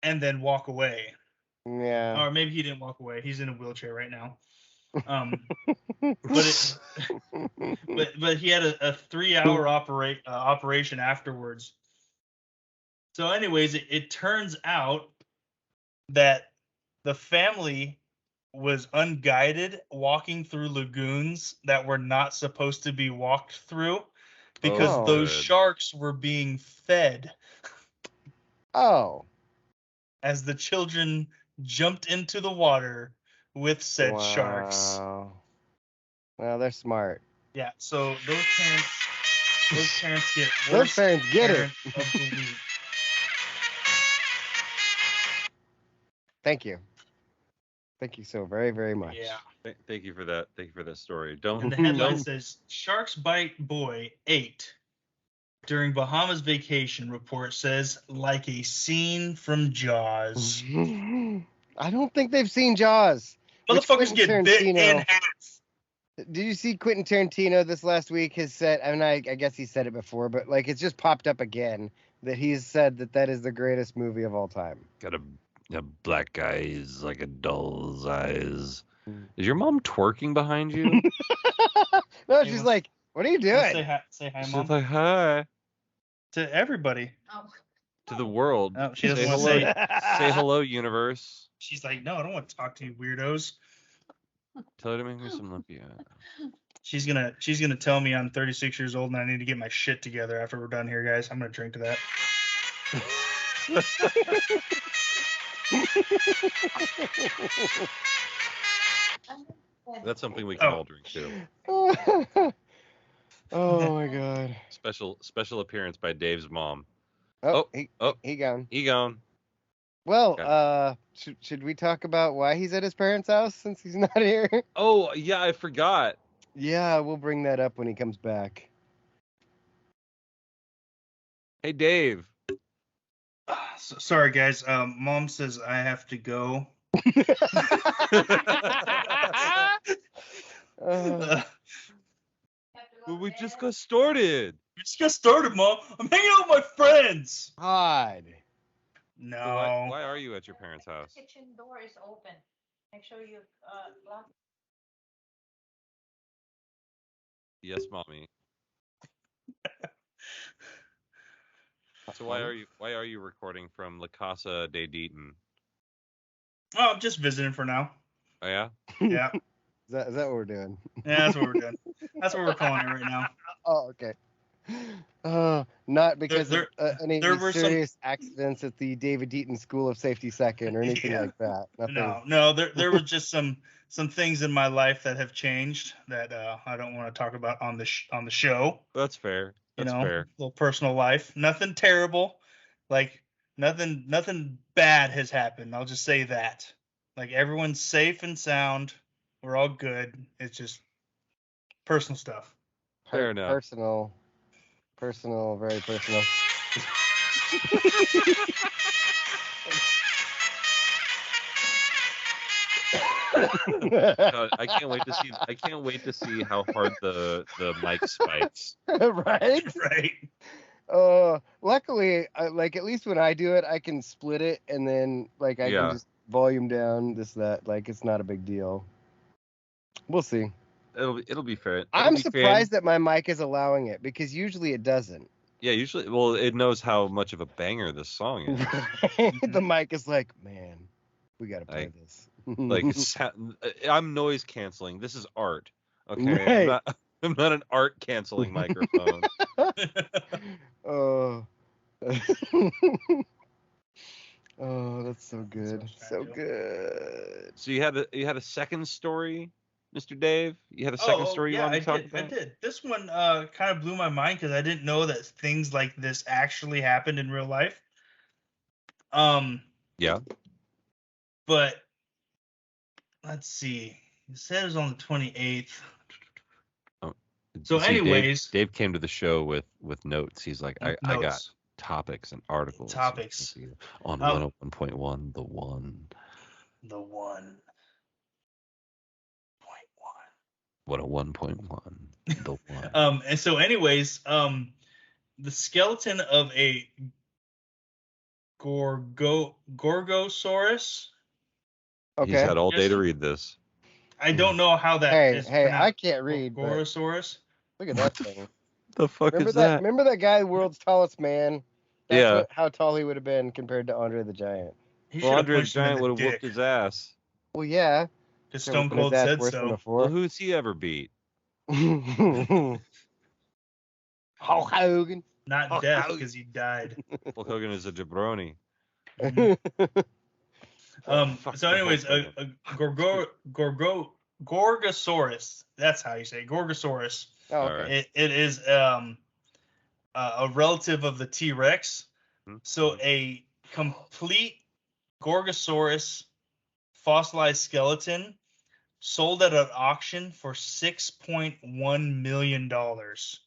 and then walk away. Yeah. Or maybe he didn't walk away. He's in a wheelchair right now. But he had a 3-hour operation afterwards. So anyways, it turns out that the family was unguided walking through lagoons that were not supposed to be walked through because Oh. those Good. sharks were being fed Oh. as the children jumped into the water with said sharks. Wow. Well, they're smart. Yeah, so those parents get Those worst parents get it. parent of the week. Thank you. Thank you so very, very much. Yeah. Thank you for that. Thank you for that story. Don't. And the headline don't says Sharks Bite Boy ate during Bahamas vacation. Report says like a scene from Jaws. I don't think they've seen Jaws. Which Motherfuckers Quentin get bit in Tarantino. half. Did you see Quentin Tarantino this last week has said, I mean, I guess he said it before, but like it's just popped up again that he's said that is the greatest movie of all time. got a black eyes like a doll's eyes. Is your mom twerking behind you? No, Hey, she's let's- like, what are you Let's doing? say hi, She's Mom. like, hi To everybody. to the world. Oh, she doesn't Say want to hello. say. Say hello, universe. She's like, no, I don't want to talk to you weirdos. Tell her to make me some lumpia. She's gonna tell me I'm 36 years old and I need to get my shit together after we're done here, guys. I'm gonna drink to that. That's something we can Oh. all drink too. Oh my god. Special appearance by Dave's mom. Oh, Oh. he gone. He gone. Well, should we talk about why he's at his parents' house since he's not here? Oh yeah, I forgot. Yeah, we'll bring that up when he comes back. Hey Dave. Sorry, guys. Mom says I have to go. Well, we just got started. We just got started, Mom. I'm hanging out with my friends. God. No. So why are you at your parents' house? Kitchen door is open. Make sure you lock. Yes, mommy. So why are you recording from La Casa de Deaton? Oh, I'm just visiting for now. Oh yeah. Yeah. Is that what we're doing? Yeah, that's what we're doing. That's what we're calling it right now. Oh, okay. Not because There- of any there were some- serious accidents at the David Deaton School of Safety Second or anything Yeah. like that. Nothing. No. There was just some things in my life that have changed that I don't want to talk about on the show. That's fair. That's You know, fair. little personal life. Nothing terrible. Like nothing bad has happened. I'll just say that. Like everyone's safe and sound. We're all good. It's just personal stuff. Fair enough. Personal, very personal. I can't wait to see how hard the mic spikes. Right? Right. Luckily, like at least when I do it, I can split it and then like I Yeah. can just volume down that. Like it's not a big deal. We'll see. It'll be fair. I'm surprised that my mic is allowing it because usually it doesn't. Yeah, usually, well, it knows how much of a banger this song is. The mic is like, man, we gotta play Like- this. Like, I'm noise canceling. This is art. Right. Okay, I'm not an art canceling microphone. Oh. Oh, that's so good. So good. So you had a second story, Mr. Dave? You had a second story you wanted to talk about? I did. This one kind of blew my mind because I didn't know that things like this actually happened in real life. Yeah. But let's see. It said it was on the 28th. So You see, anyways- Dave came to the show with notes. He's like, I got Notes. topics and articles. Topics. On 101.1, the one. The 1.1. 101.1, the one. And so anyways, the skeleton of a Gorgosaurus. Okay. He's had all day to read this. I don't know how that is Hey, pronounced. I can't read. But Gorgosaurus. look at that thing. The fuck Remember is that? that? Remember that guy, the world's tallest man? That's Yeah. how tall he would have been compared to Andre the Giant. He Well, should have Andre the punched him in Giant the would have dick. whooped his ass. Well, yeah, Because So Stone whipping his Cold ass said worse than so. Well, before. who's he ever beat? Hulk Hogan. Not Hulk death, Hogan. because he died. Hulk Hogan is a jabroni. Mhm. Fuck So the anyways, Hulk Hogan. Gorgosaurus. That's how you say it, Gorgosaurus. Oh, All okay. right. It is a relative of the T-Rex. Hmm. So a complete Gorgosaurus fossilized skeleton sold at an auction for $6.1 million. That's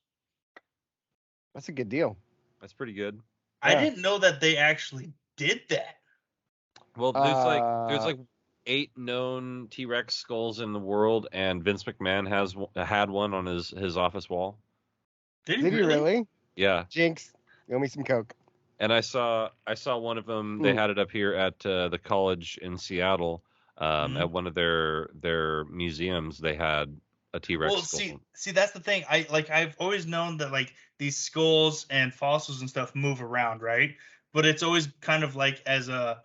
a good deal. That's pretty good. I Yeah. didn't know that they actually did that. Well, there's Uh, like 8 known T-Rex skulls in the world, and Vince McMahon had one on his office wall. Did Did he really? Yeah, Jinx, owe me some Coke. and I saw one of them. They had it up here at the college in Seattle. Mhm. At one of their museums, they had a T-Rex Well, skull. see, that's the thing. I've always known that like these skulls and fossils and stuff move around, right? But it's always kind of like as a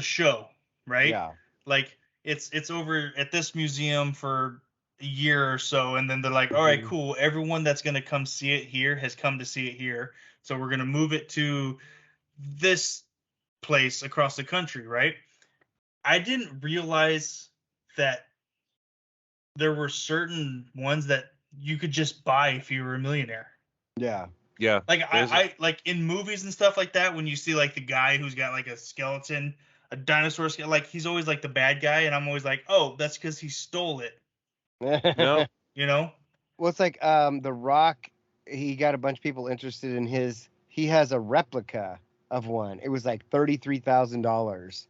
show, right? Yeah. Like it's over at this museum for a year or so, and then they're like, all right, Mhm. cool. Everyone that's gonna come see it here has come to see it here, so we're gonna move it to this place across the country, right? I didn't realize that there were certain ones that you could just buy if you were a millionaire. Yeah. Yeah, Like there's I like in movies and stuff like that, when you see like the guy who's got like a skeleton, a dinosaur skeleton, like he's always like the bad guy, and I'm always like, oh, that's because he stole it, no. you know? Well, it's like The Rock. He got a bunch of people interested in his. He has a replica of one. It was like $33,000,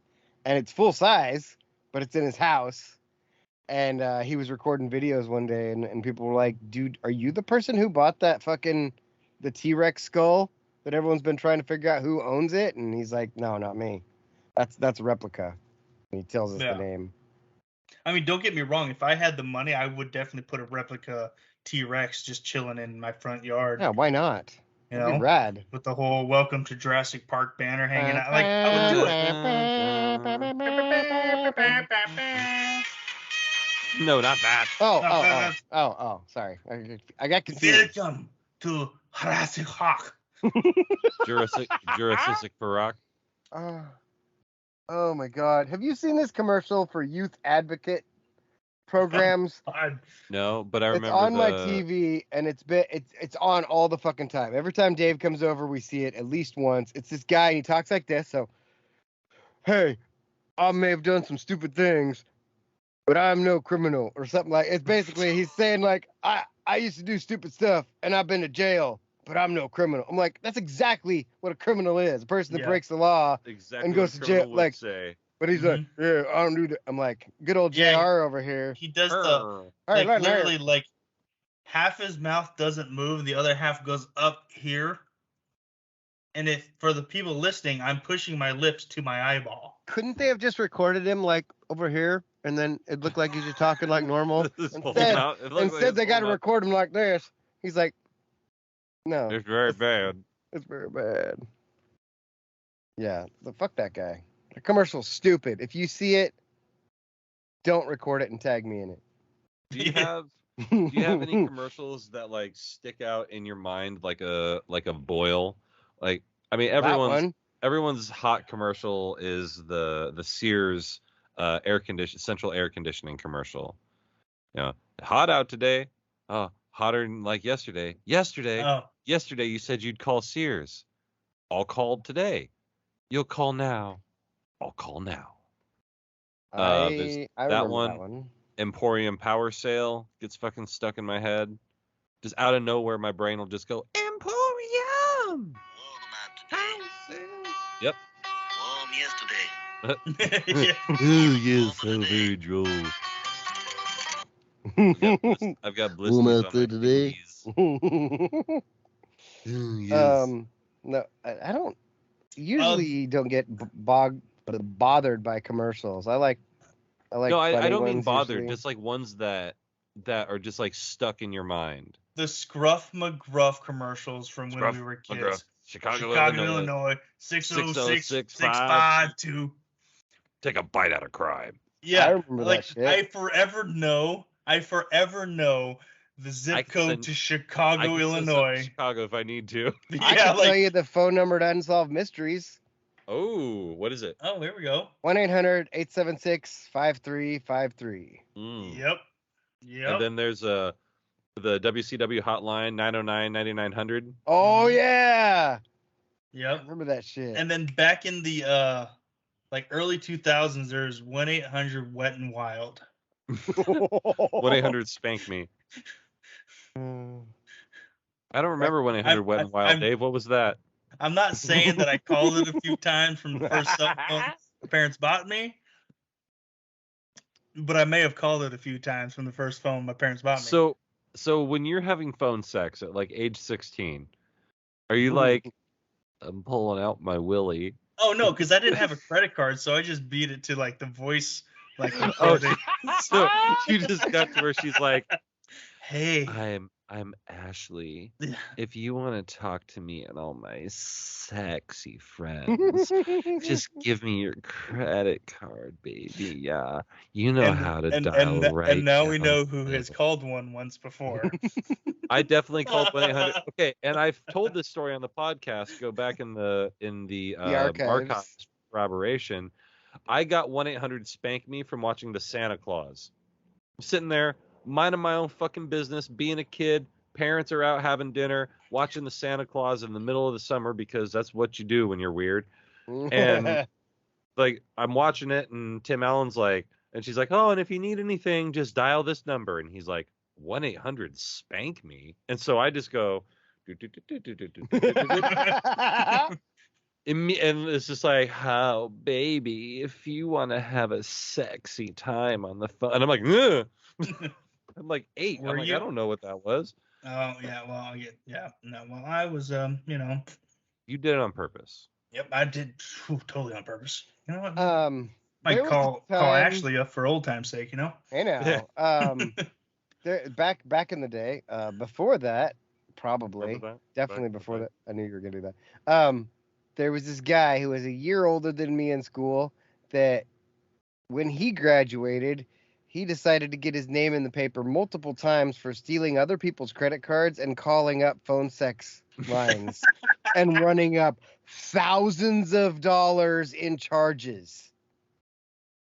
and it's full size, but it's in his house. And he was recording videos one day, and people were like, "Dude, are you the person who bought that fucking the T-Rex skull that everyone's been trying to figure out who owns it?" And he's like, "No, not me. That's a replica." And he tells us Yeah. the name. I mean, don't get me wrong. If I had the money, I would definitely put a replica T-Rex just chilling in my front yard. Yeah, why not? You That'd be know, rad. with the whole "Welcome to Jurassic Park" banner hanging out. Like I would do it. No, not that. Oh, sorry. I got confused. Welcome to Jurassic Park. Jurassic Barack. Oh my God. Have you seen this commercial for youth advocate programs? No, but I It's remember on my TV, and it's on all the fucking time. Every time Dave comes over, we see it at least once. It's this guy, and he talks like this. So, hey, I may have done some stupid things, but I'm no criminal, or something like. It's basically he's saying like, I used to do stupid stuff, and I've been to jail, but I'm no criminal. I'm like, that's exactly what a criminal is. A person that Yeah. breaks the law exactly and goes what a to jail. criminal would Like, say. but he's like, yeah, I don't do that. I'm like, good old JR Yeah, over here. He does the Err. All right, like literally like half his mouth doesn't move, and the other half goes up here. And if for the people listening, I'm pushing my lips to my eyeball. Couldn't they have just recorded him like over here, and then it looked like he's just talking like normal? This whole Instead, mouth- it looks like instead his they whole got to mouth- record him like this. He's like, no, It's very bad. it's very bad. Yeah, fuck that guy. The commercial's stupid. If you see it, don't record it and tag me in it. Do you have any commercials that like stick out in your mind like a boil? Like I mean That one? everyone's hot commercial is the Sears central air conditioning commercial. You know, hot out today. Oh, hotter than like yesterday. Oh, Yesterday you said you'd call Sears. All called today. You'll call now. I'll call now. There's I that remember one. that one. Emporium Power Sale gets fucking stuck in my head. Just out of nowhere, my brain will just go, Emporium! Power Sale! Yep. Warm yesterday. yeah. Oh, yes, so very droll. I've got blisters on my fingies. Oh, yes. No, I don't usually don't get bothered by commercials. I like No, I funny don't mean ones bothered. usually. Just like ones that are just like stuck in your mind. The Scruff McGruff commercials from when we were kids. Chicago, Illinois, 606 606 652. Take a bite out of crime. Yeah, I remember like that shit. I forever know the zip code to I Chicago, can send some to Illinois. Chicago if I need to. I Yeah, can tell you the phone number to Unsolved Mysteries. Oh, what is it? oh, here we go. 1-800-876-5353. Yep. And then there's the WCW hotline 909-9900. Oh yeah. I Yep. remember that shit. And then back in the like early 2000s, there's 1-800 Wet and Wild. 1-800 Spank Me. I don't remember 1-800 Wet and Wild. Dave, what was that? I'm not saying that I called it a few times from the first cell phone my parents bought me, but I may have called it a few times from the first phone my parents bought me. So when you're having phone sex at like age 16, are you like, I'm pulling out my willy? Oh no, because I didn't have a credit card, so I just beat it to like the voice like Oh, recording. so you just got to where she's like, Hey, I'm Ashley. If you want to talk to me and all my sexy friends, just give me your credit card, baby. Yeah, you know how to dial right. And now we down know who there. has called one once before. I definitely called 1-800. Okay, and I've told this story on the podcast. Go back in the archives corroboration. I got 1-800 Spank Me from watching The Santa Claus. I'm sitting there, minding my own fucking business, being a kid. Parents are out having dinner, watching the Santa Claus in the middle of the summer because that's what you do when you're weird. And like I'm watching it, and Tim Allen's like, and she's like, oh, and if you need anything, just dial this number. And he's like, 1-800 Spank Me. And so I just go, and it's just like, how, baby, if you want to have a sexy time on the phone. And I'm like, ugh. I'm like 8. I'm like, I don't know what that was. Oh yeah, well yeah, no, well I was you know. You did it on purpose. Yep, I did totally on purpose. You know what? Might call Ashley up for old time's sake, you know. Hey now, back in the day, before that, probably, definitely before that. I knew you were gonna do that. There was this guy who was a year older than me in school that when he graduated, he decided to get his name in the paper multiple times for stealing other people's credit cards and calling up phone sex lines and running up thousands of dollars in charges.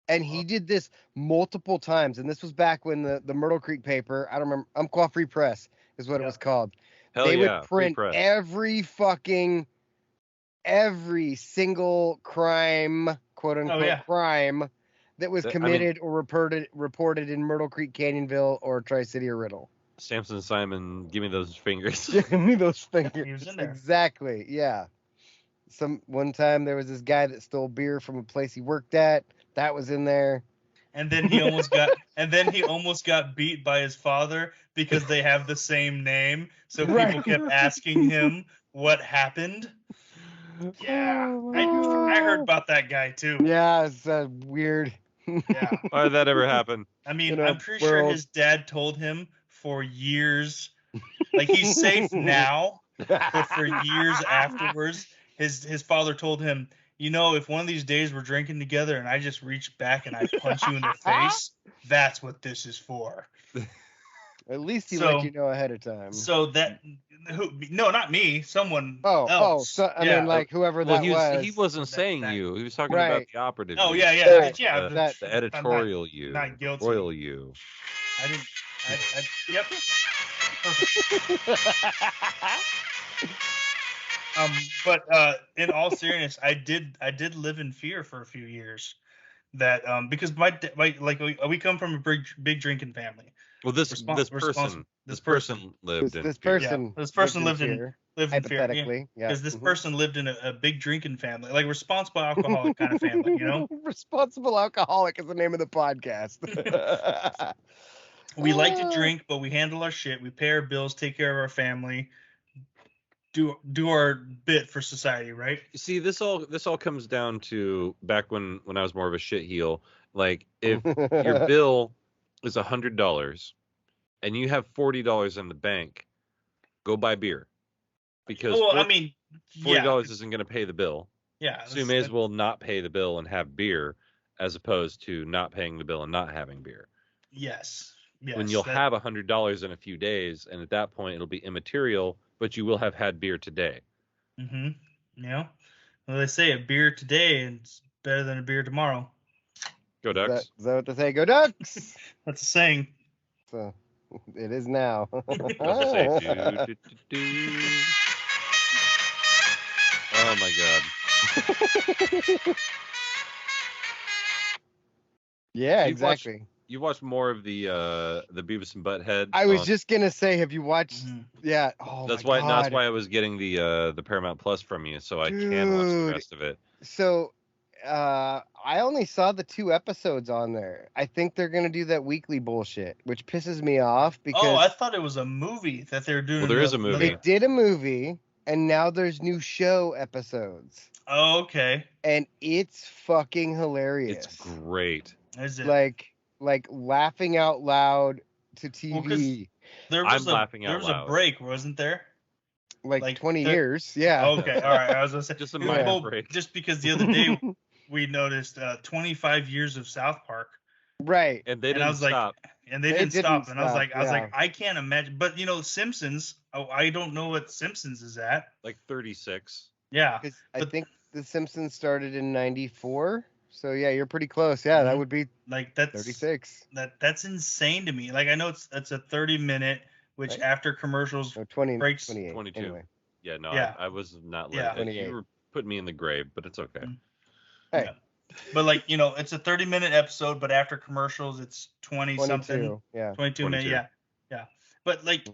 And he did this multiple times. And this was back when the Myrtle Creek paper, I don't remember, Umpqua Free Press is what it was called. They would print every single crime, quote unquote crime that was committed or reported in Myrtle Creek, Canyonville, or Tri-City or Riddle. Samson Simon, give me those fingers. Give me those fingers. He was in there. Exactly. Yeah. One time there was this guy that stole beer from a place he worked at. That was in there. And then he almost got beat by his father because they have the same name. So people kept asking him what happened. Yeah, I heard about that guy too. Yeah, it's weird. Yeah. Why did that ever happen? I mean, I'm pretty sure his dad told him for years, like he's safe now, but for years afterwards, his father told him, you know, if one of these days we're drinking together and I just reach back and I punch you in the face, that's what this is for. At least he let you know ahead of time. So no, not me, someone else. So, I mean, like whoever that was. He wasn't saying you. He was talking about the operative. Oh, you. yeah. The editorial you. Not guilty. Royal you. I didn't. Yep. Perfect. But in all seriousness, I did live in fear for a few years. That because we come from a big drinking family. Well, this person lived in fear. Hypothetically, because this person lived in a big drinking family, like responsible alcoholic kind of family, you know. Responsible alcoholic is the name of the podcast. We like to drink, but we handle our shit. We pay our bills, take care of our family, do our bit for society, right? See, this all comes down to back when I was more of a shitheel. Like if your bill is $100 and you have $40 in the bank, go buy beer. Because $40 isn't going to pay the bill. Yeah. So you may as well not pay the bill and have beer as opposed to not paying the bill and not having beer. Yes. When you'll have $100 in a few days, and at that point it'll be immaterial, but you will have had beer today. Mm-hmm. Yeah. Well, they say a beer today is better than a beer tomorrow. Go Ducks. Is that what they say? Go Ducks! That's a saying. So, it is now. Don't they say do. Oh my god. Yeah, exactly. You watched more of the Beavis and Butthead. I was just gonna say, have you watched? Mm-hmm. Yeah. Oh that's my why. God. That's why I was getting the Paramount Plus from you, so I can watch the rest of it. So, I only saw the 2 episodes on there. I think they're gonna do that weekly bullshit, which pisses me off because. Oh, I thought it was a movie that they were doing. Well, there is a movie. They did a movie, and now there's new show episodes. Oh, okay. And it's fucking hilarious. It's great. Is it? Like laughing out loud to TV. There I'm was laughing out there was loud. a break, wasn't there? Like 20 years. Yeah. Okay, all right. I was gonna say Just a it was minor both- break. Just because the other day we noticed 25 years of South Park, Right. And they and didn't I was like, stop. and they didn't stop, and I was like, I can't imagine. But Simpsons. Oh, I don't know what Simpsons is at. Like 36. Yeah. Because I But- think The Simpsons started in 94. So yeah, you're pretty close. Yeah, that Mhm. would be Like that's 36. That's insane to me. Like I know it's a 30-minute, which Right. after commercials. No, 20, Breaks- 28. 22. Anyway. Yeah, no, Yeah. I was not Yeah. letting it. 28. You were putting me in the grave, but it's okay. Mm. Hey, But like it's a 30-minute episode, but after commercials it's 20 something, 22. Yeah. 22 minutes. 22. Yeah. But like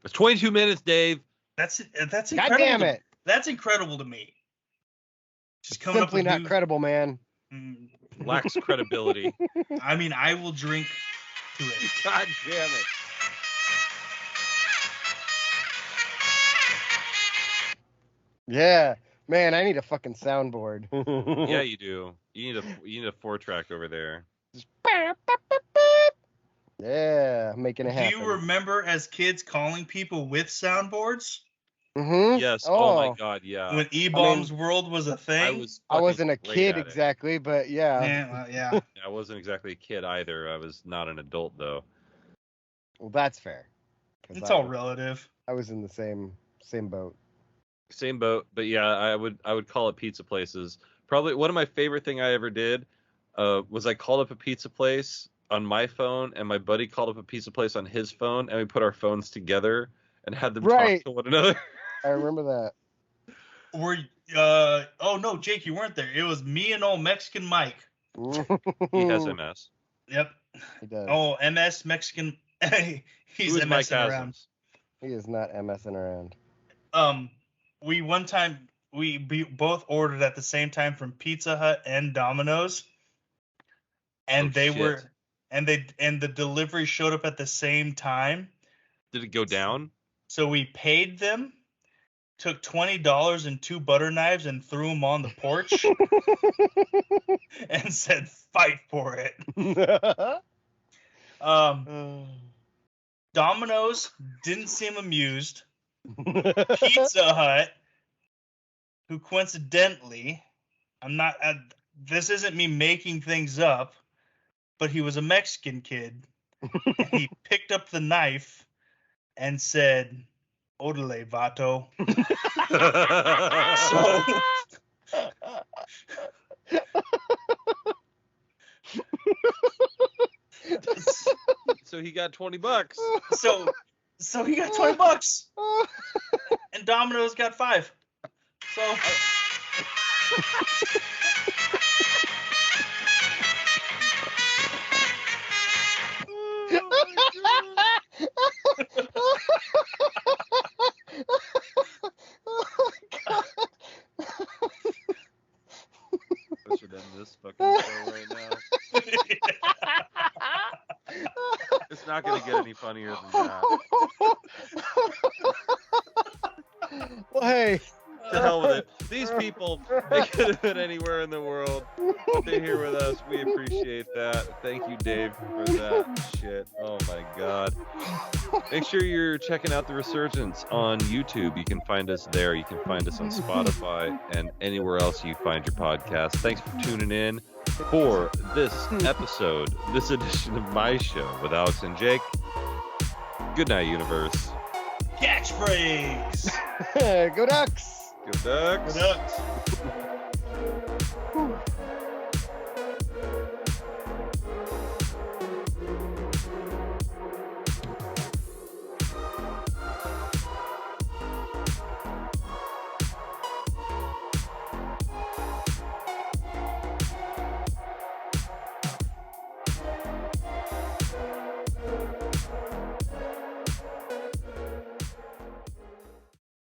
It's 22 minutes, Dave. that's God incredible. damn it. That's incredible to me. Just coming Simply up with not new, credible, man. Mm, Lacks credibility. I mean, I will drink to it. God damn it. Yeah. Man, I need a fucking soundboard. Yeah, you do. You need a 4-track over there. Yeah, making it Do happen. you remember as kids calling people with soundboards Mm-hmm. Yes. Oh, my God. Yeah. when E-Bombs World was a thing? I wasn't a fucking kid great at it. exactly, but yeah. Yeah. I wasn't exactly a kid either. I was not an adult though. Well, that's fair. 'Cause It's I all was- relative. I was in the same boat. Same boat, but yeah, I would call it pizza places. Probably one of my favorite thing I ever did was I called up a pizza place on my phone, and my buddy called up a pizza place on his phone, and we put our phones together and had them Right. talk to one another. I remember that. Oh no, Jake, you weren't there. It was me and old Mexican Mike. He has MS. Yep. He does. Oh, MS Mexican. He's Who is Mike MSing around. Hasams? He is not MSing around. One time we both ordered at the same time from Pizza Hut and Domino's, and Oh, they shit. were and the delivery showed up at the same time. Did it go down? So we paid them, took $20 and 2 butter knives and threw them on the porch, and said, "Fight for it." Domino's didn't seem amused. Pizza Hut, who coincidentally, this isn't me making things up, but he was a Mexican kid. And he picked up the knife and said, "Odele, vato." So he got $20. So he got $20, and Domino's got 5. So. I should end this fucking show right now. It's not gonna get any funnier than that. Well, hey. To hell with it. These people, they could have been anywhere in the world. But they're here with us. We appreciate that. Thank you, Dave, for that shit. Oh my God. Make sure you're checking out The Resurgence on YouTube. You can find us there. You can find us on Spotify and anywhere else you find your podcast. Thanks for tuning in. for this episode, this edition of my show with Alex and Jake. Good night, universe. Catchphrase. Go Ducks! Good Ducks. Good luck. Whew.